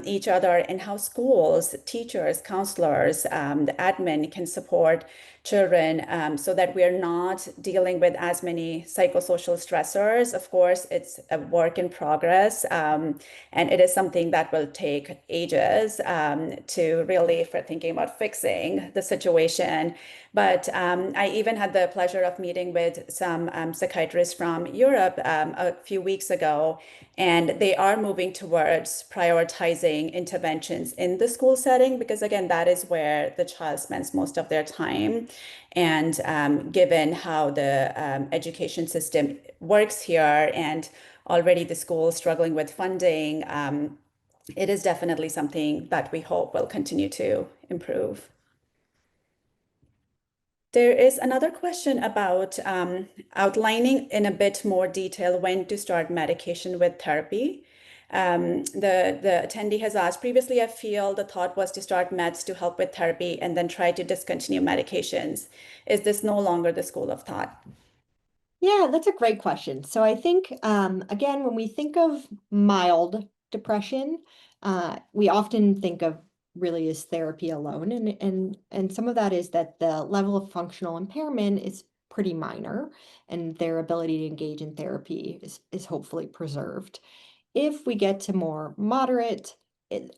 each other, and how schools, teachers, counselors, the admin can support children so that we're not dealing with as many psychosocial stressors. Of course, it's a work in progress, and it is something that will take ages to really, if we're thinking about fixing the situation. But I even had the pleasure of meeting with some psychiatrists from Europe a few weeks ago, and they are moving towards prioritizing interventions in the school setting because, again, that is where the child spends most of their time. And given how the education system works here and already the school is struggling with funding, it is definitely something that we hope will continue to improve. There is another question about outlining in a bit more detail when to start medication with therapy. The attendee has asked, previously, I feel the thought was to start meds to help with therapy and then try to discontinue medications. Is this no longer the school of thought? Yeah, that's a great question. So I think, again, when we think of mild depression, we often think of really as therapy alone, and some of that is that the level of functional impairment is pretty minor, and their ability to engage in therapy is hopefully preserved. If we get to more moderate,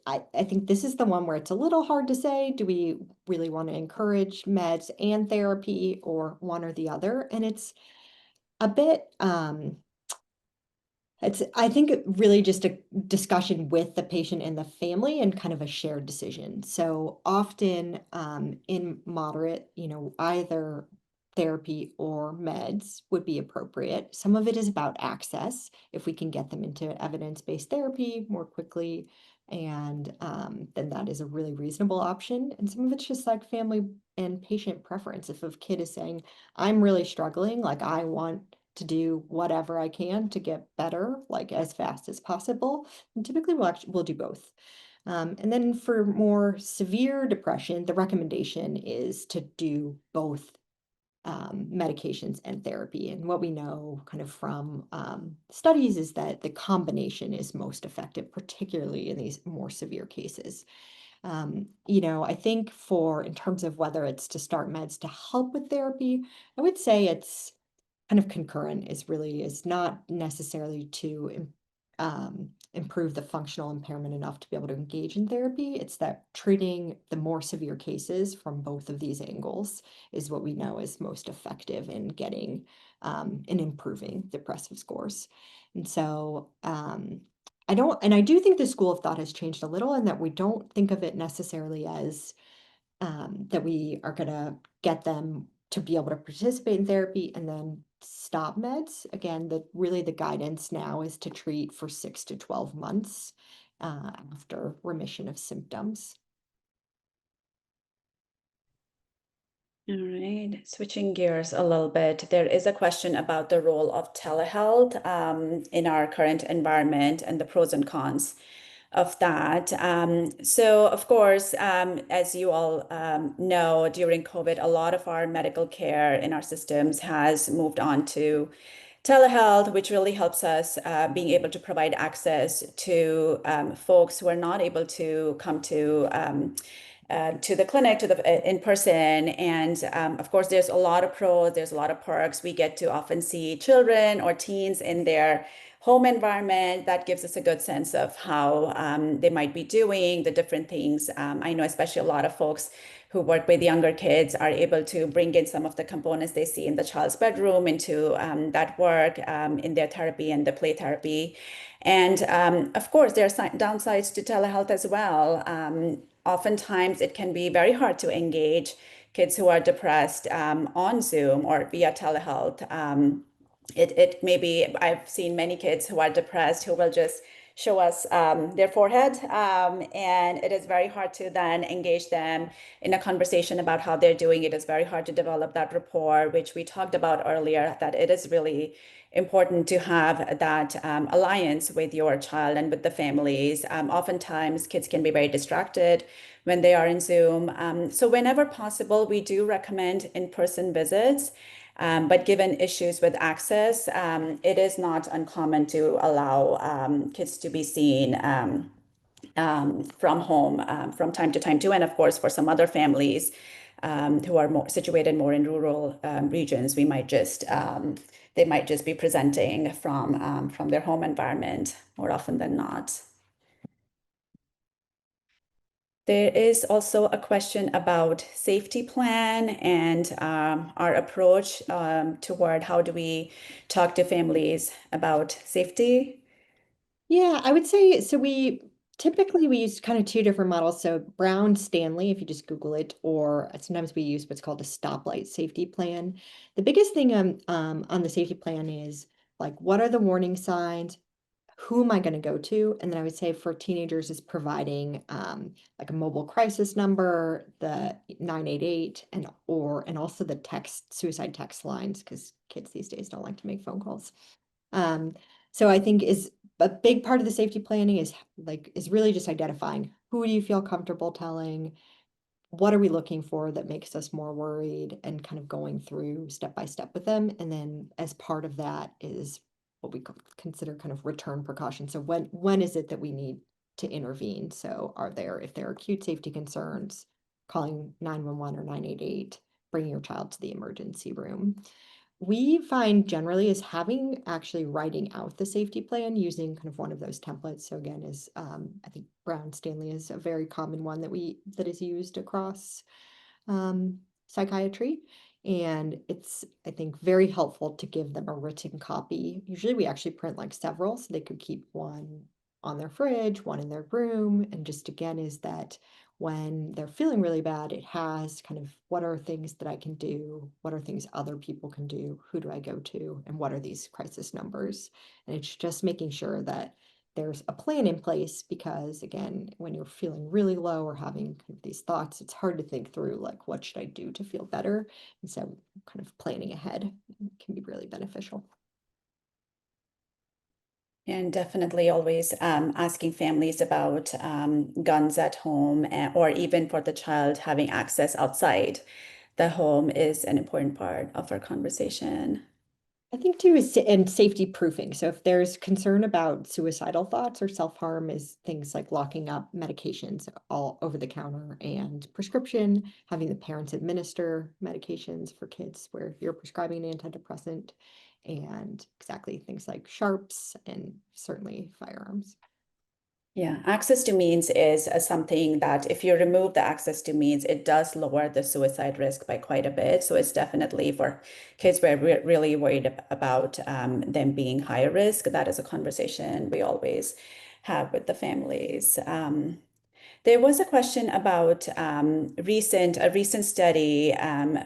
I think this is the one where it's a little hard to say, do we really want to encourage meds and therapy or one or the other? And it's a bit, it's, I think, really just a discussion with the patient and the family and kind of a shared decision. So often, in moderate, either therapy or meds would be appropriate. Some of it is about access, if we can get them into evidence-based therapy more quickly, and then that is a really reasonable option. And some of it's just like family and patient preference. If a kid is saying, I'm really struggling, like I want to do whatever I can to get better, like as fast as possible. And typically we'll do both. And then for more severe depression, the recommendation is to do both medications and therapy. And what we know kind of from studies is that the combination is most effective, particularly in these more severe cases. I think in terms of whether it's to start meds to help with therapy, I would say it's kind of concurrent is not necessarily to improve the functional impairment enough to be able to engage in therapy. It's that treating the more severe cases from both of these angles is what we know is most effective in getting and improving depressive scores. And so I do think the school of thought has changed a little, and that we don't think of it necessarily as that we are going to get them to be able to participate in therapy and then stop meds. Again, really the guidance now is to treat for 6 to 12 months after remission of symptoms. All right, switching gears a little bit, there is a question about the role of telehealth in our current environment and the pros and cons of that. So, of course, as you all know, during COVID, a lot of our medical care in our systems has moved on to telehealth, which really helps us being able to provide access to folks who are not able to come to the clinic, to the in person. And of course, there's a lot of pros, there's a lot of perks. We get to often see children or teens in their home environment. That gives us a good sense of how they might be doing the different things. I know especially a lot of folks who work with younger kids are able to bring in some of the components they see in the child's bedroom into that work in their therapy and the play therapy. And of course, there are downsides to telehealth as well. Oftentimes, it can be very hard to engage kids who are depressed on Zoom or via telehealth. It may be, I've seen many kids who are depressed who will just show us their forehead. And it is very hard to then engage them in a conversation about how they're doing. It is very hard to develop that rapport, which we talked about earlier, that it is really important to have that alliance with your child and with the families. Oftentimes, kids can be very distracted when they are in Zoom. So whenever possible, we do recommend in-person visits. But given issues with access, it is not uncommon to allow kids to be seen from home from time to time too. And of course, for some other families who are more situated more in rural regions, they might just be presenting from their home environment more often than not. There is also a question about safety plan and our approach toward how do we talk to families about safety. Yeah, I would say so. We typically we use kind of two different models. So Brown Stanley, if you just Google it, or sometimes we use what's called a stoplight safety plan. The biggest thing on the safety plan is like what are the warning signs? Who am I going to go to? And then I would say for teenagers is providing like a mobile crisis number, the 988, and also the suicide text lines, because kids these days don't like to make phone calls. Um, so I think is a big part of the safety planning is really just identifying who do you feel comfortable telling, what are we looking for that makes us more worried, and kind of going through step by step with them. And then as part of that is what we consider kind of return precautions. So when is it that we need to intervene? So if there are acute safety concerns, calling 911 or 988, bringing your child to the emergency room. We find generally is having actually writing out the safety plan using kind of one of those templates. So again, is I think Brown Stanley is a very common one that is used across psychiatry. And it's, I think, very helpful to give them a written copy. Usually we actually print like several, so they could keep one on their fridge, one in their room. And just again, is that when they're feeling really bad, it has kind of what are things that I can do? What are things other people can do? Who do I go to? And what are these crisis numbers? And it's just making sure that there's a plan in place because again, when you're feeling really low or having kind of these thoughts, it's hard to think through like, what should I do to feel better? And so kind of planning ahead can be really beneficial. And definitely always asking families about guns at home or even for the child having access outside the home is an important part of our conversation. I think too is and safety proofing. So if there's concern about suicidal thoughts or self-harm is things like locking up medications all over the counter and prescription, having the parents administer medications for kids where you're prescribing an antidepressant, and exactly things like sharps and certainly firearms. Yeah, access to means is something that if you remove the access to means, it does lower the suicide risk by quite a bit. So it's definitely for kids where we're really worried about them being higher risk. That is a conversation we always have with the families. There was a question about a recent study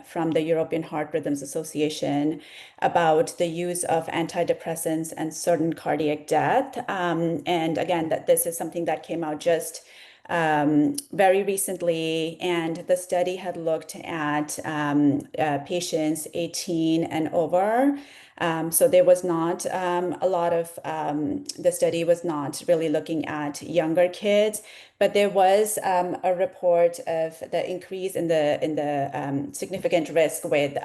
from the European Heart Rhythms Association about the use of antidepressants and sudden cardiac death. And again, that this is something that came out just very recently, and the study had looked at patients 18 and over. So there was not a lot of, the study was not really looking at younger kids, but there was a report of the increase in the significant risk with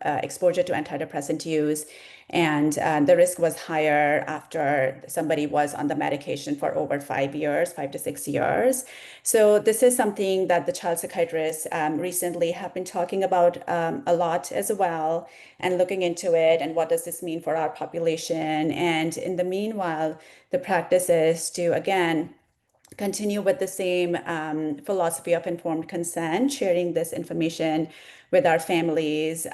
exposure to antidepressant use, and the risk was higher after somebody was on the medication for over 5 years, 5 to 6 years. So this is something that the child psychiatrists recently have been talking about a lot as well, and looking into it and what does this mean for our population. And in the meanwhile, the practice is to, again, continue with the same philosophy of informed consent, sharing this information with our families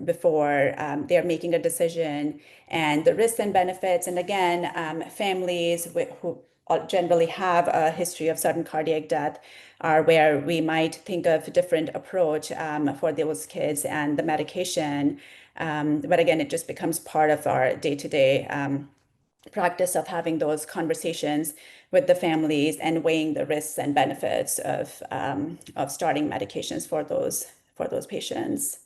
before they're making a decision, and the risks and benefits. And again, families who generally have a history of sudden cardiac death are where we might think of a different approach for those kids and the medication. But again, it just becomes part of our day-to-day practice of having those conversations with the families and weighing the risks and benefits of starting medications for those patients.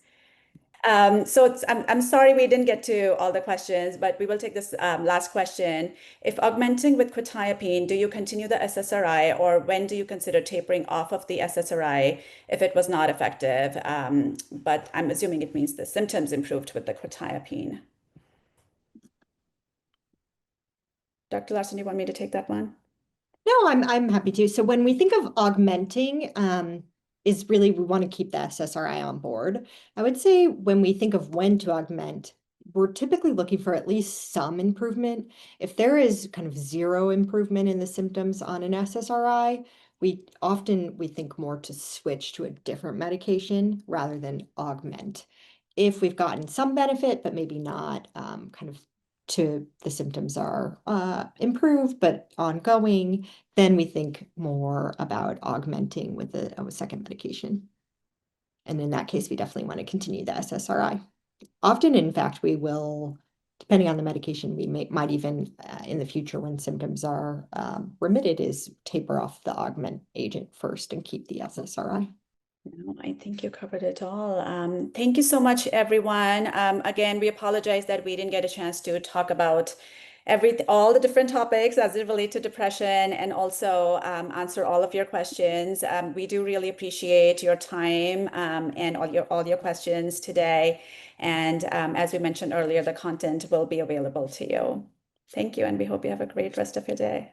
I'm sorry we didn't get to all the questions, but we will take this last question. If augmenting with quetiapine, do you continue the SSRI, or when do you consider tapering off of the SSRI if it was not effective? But I'm assuming it means the symptoms improved with the quetiapine. Dr. Larsen, do you want me to take that one? No, I'm happy to. So when we think of augmenting, is really we want to keep the SSRI on board. I would say when we think of when to augment, we're typically looking for at least some improvement. If there is kind of zero improvement in the symptoms on an SSRI, we think more to switch to a different medication rather than augment. If we've gotten some benefit, but maybe not kind of to the symptoms are improved but ongoing, then we think more about augmenting with a second medication. And in that case, we definitely want to continue the SSRI. Often, in fact, we will, depending on the medication, might even in the future when symptoms are remitted, is taper off the augment agent first and keep the SSRI. No, I think you covered it all. Thank you so much, everyone. Again, we apologize that we didn't get a chance to talk about all the different topics as it relate to depression and also answer all of your questions. We do really appreciate your time and all your questions today. And as we mentioned earlier, the content will be available to you. Thank you, and we hope you have a great rest of your day.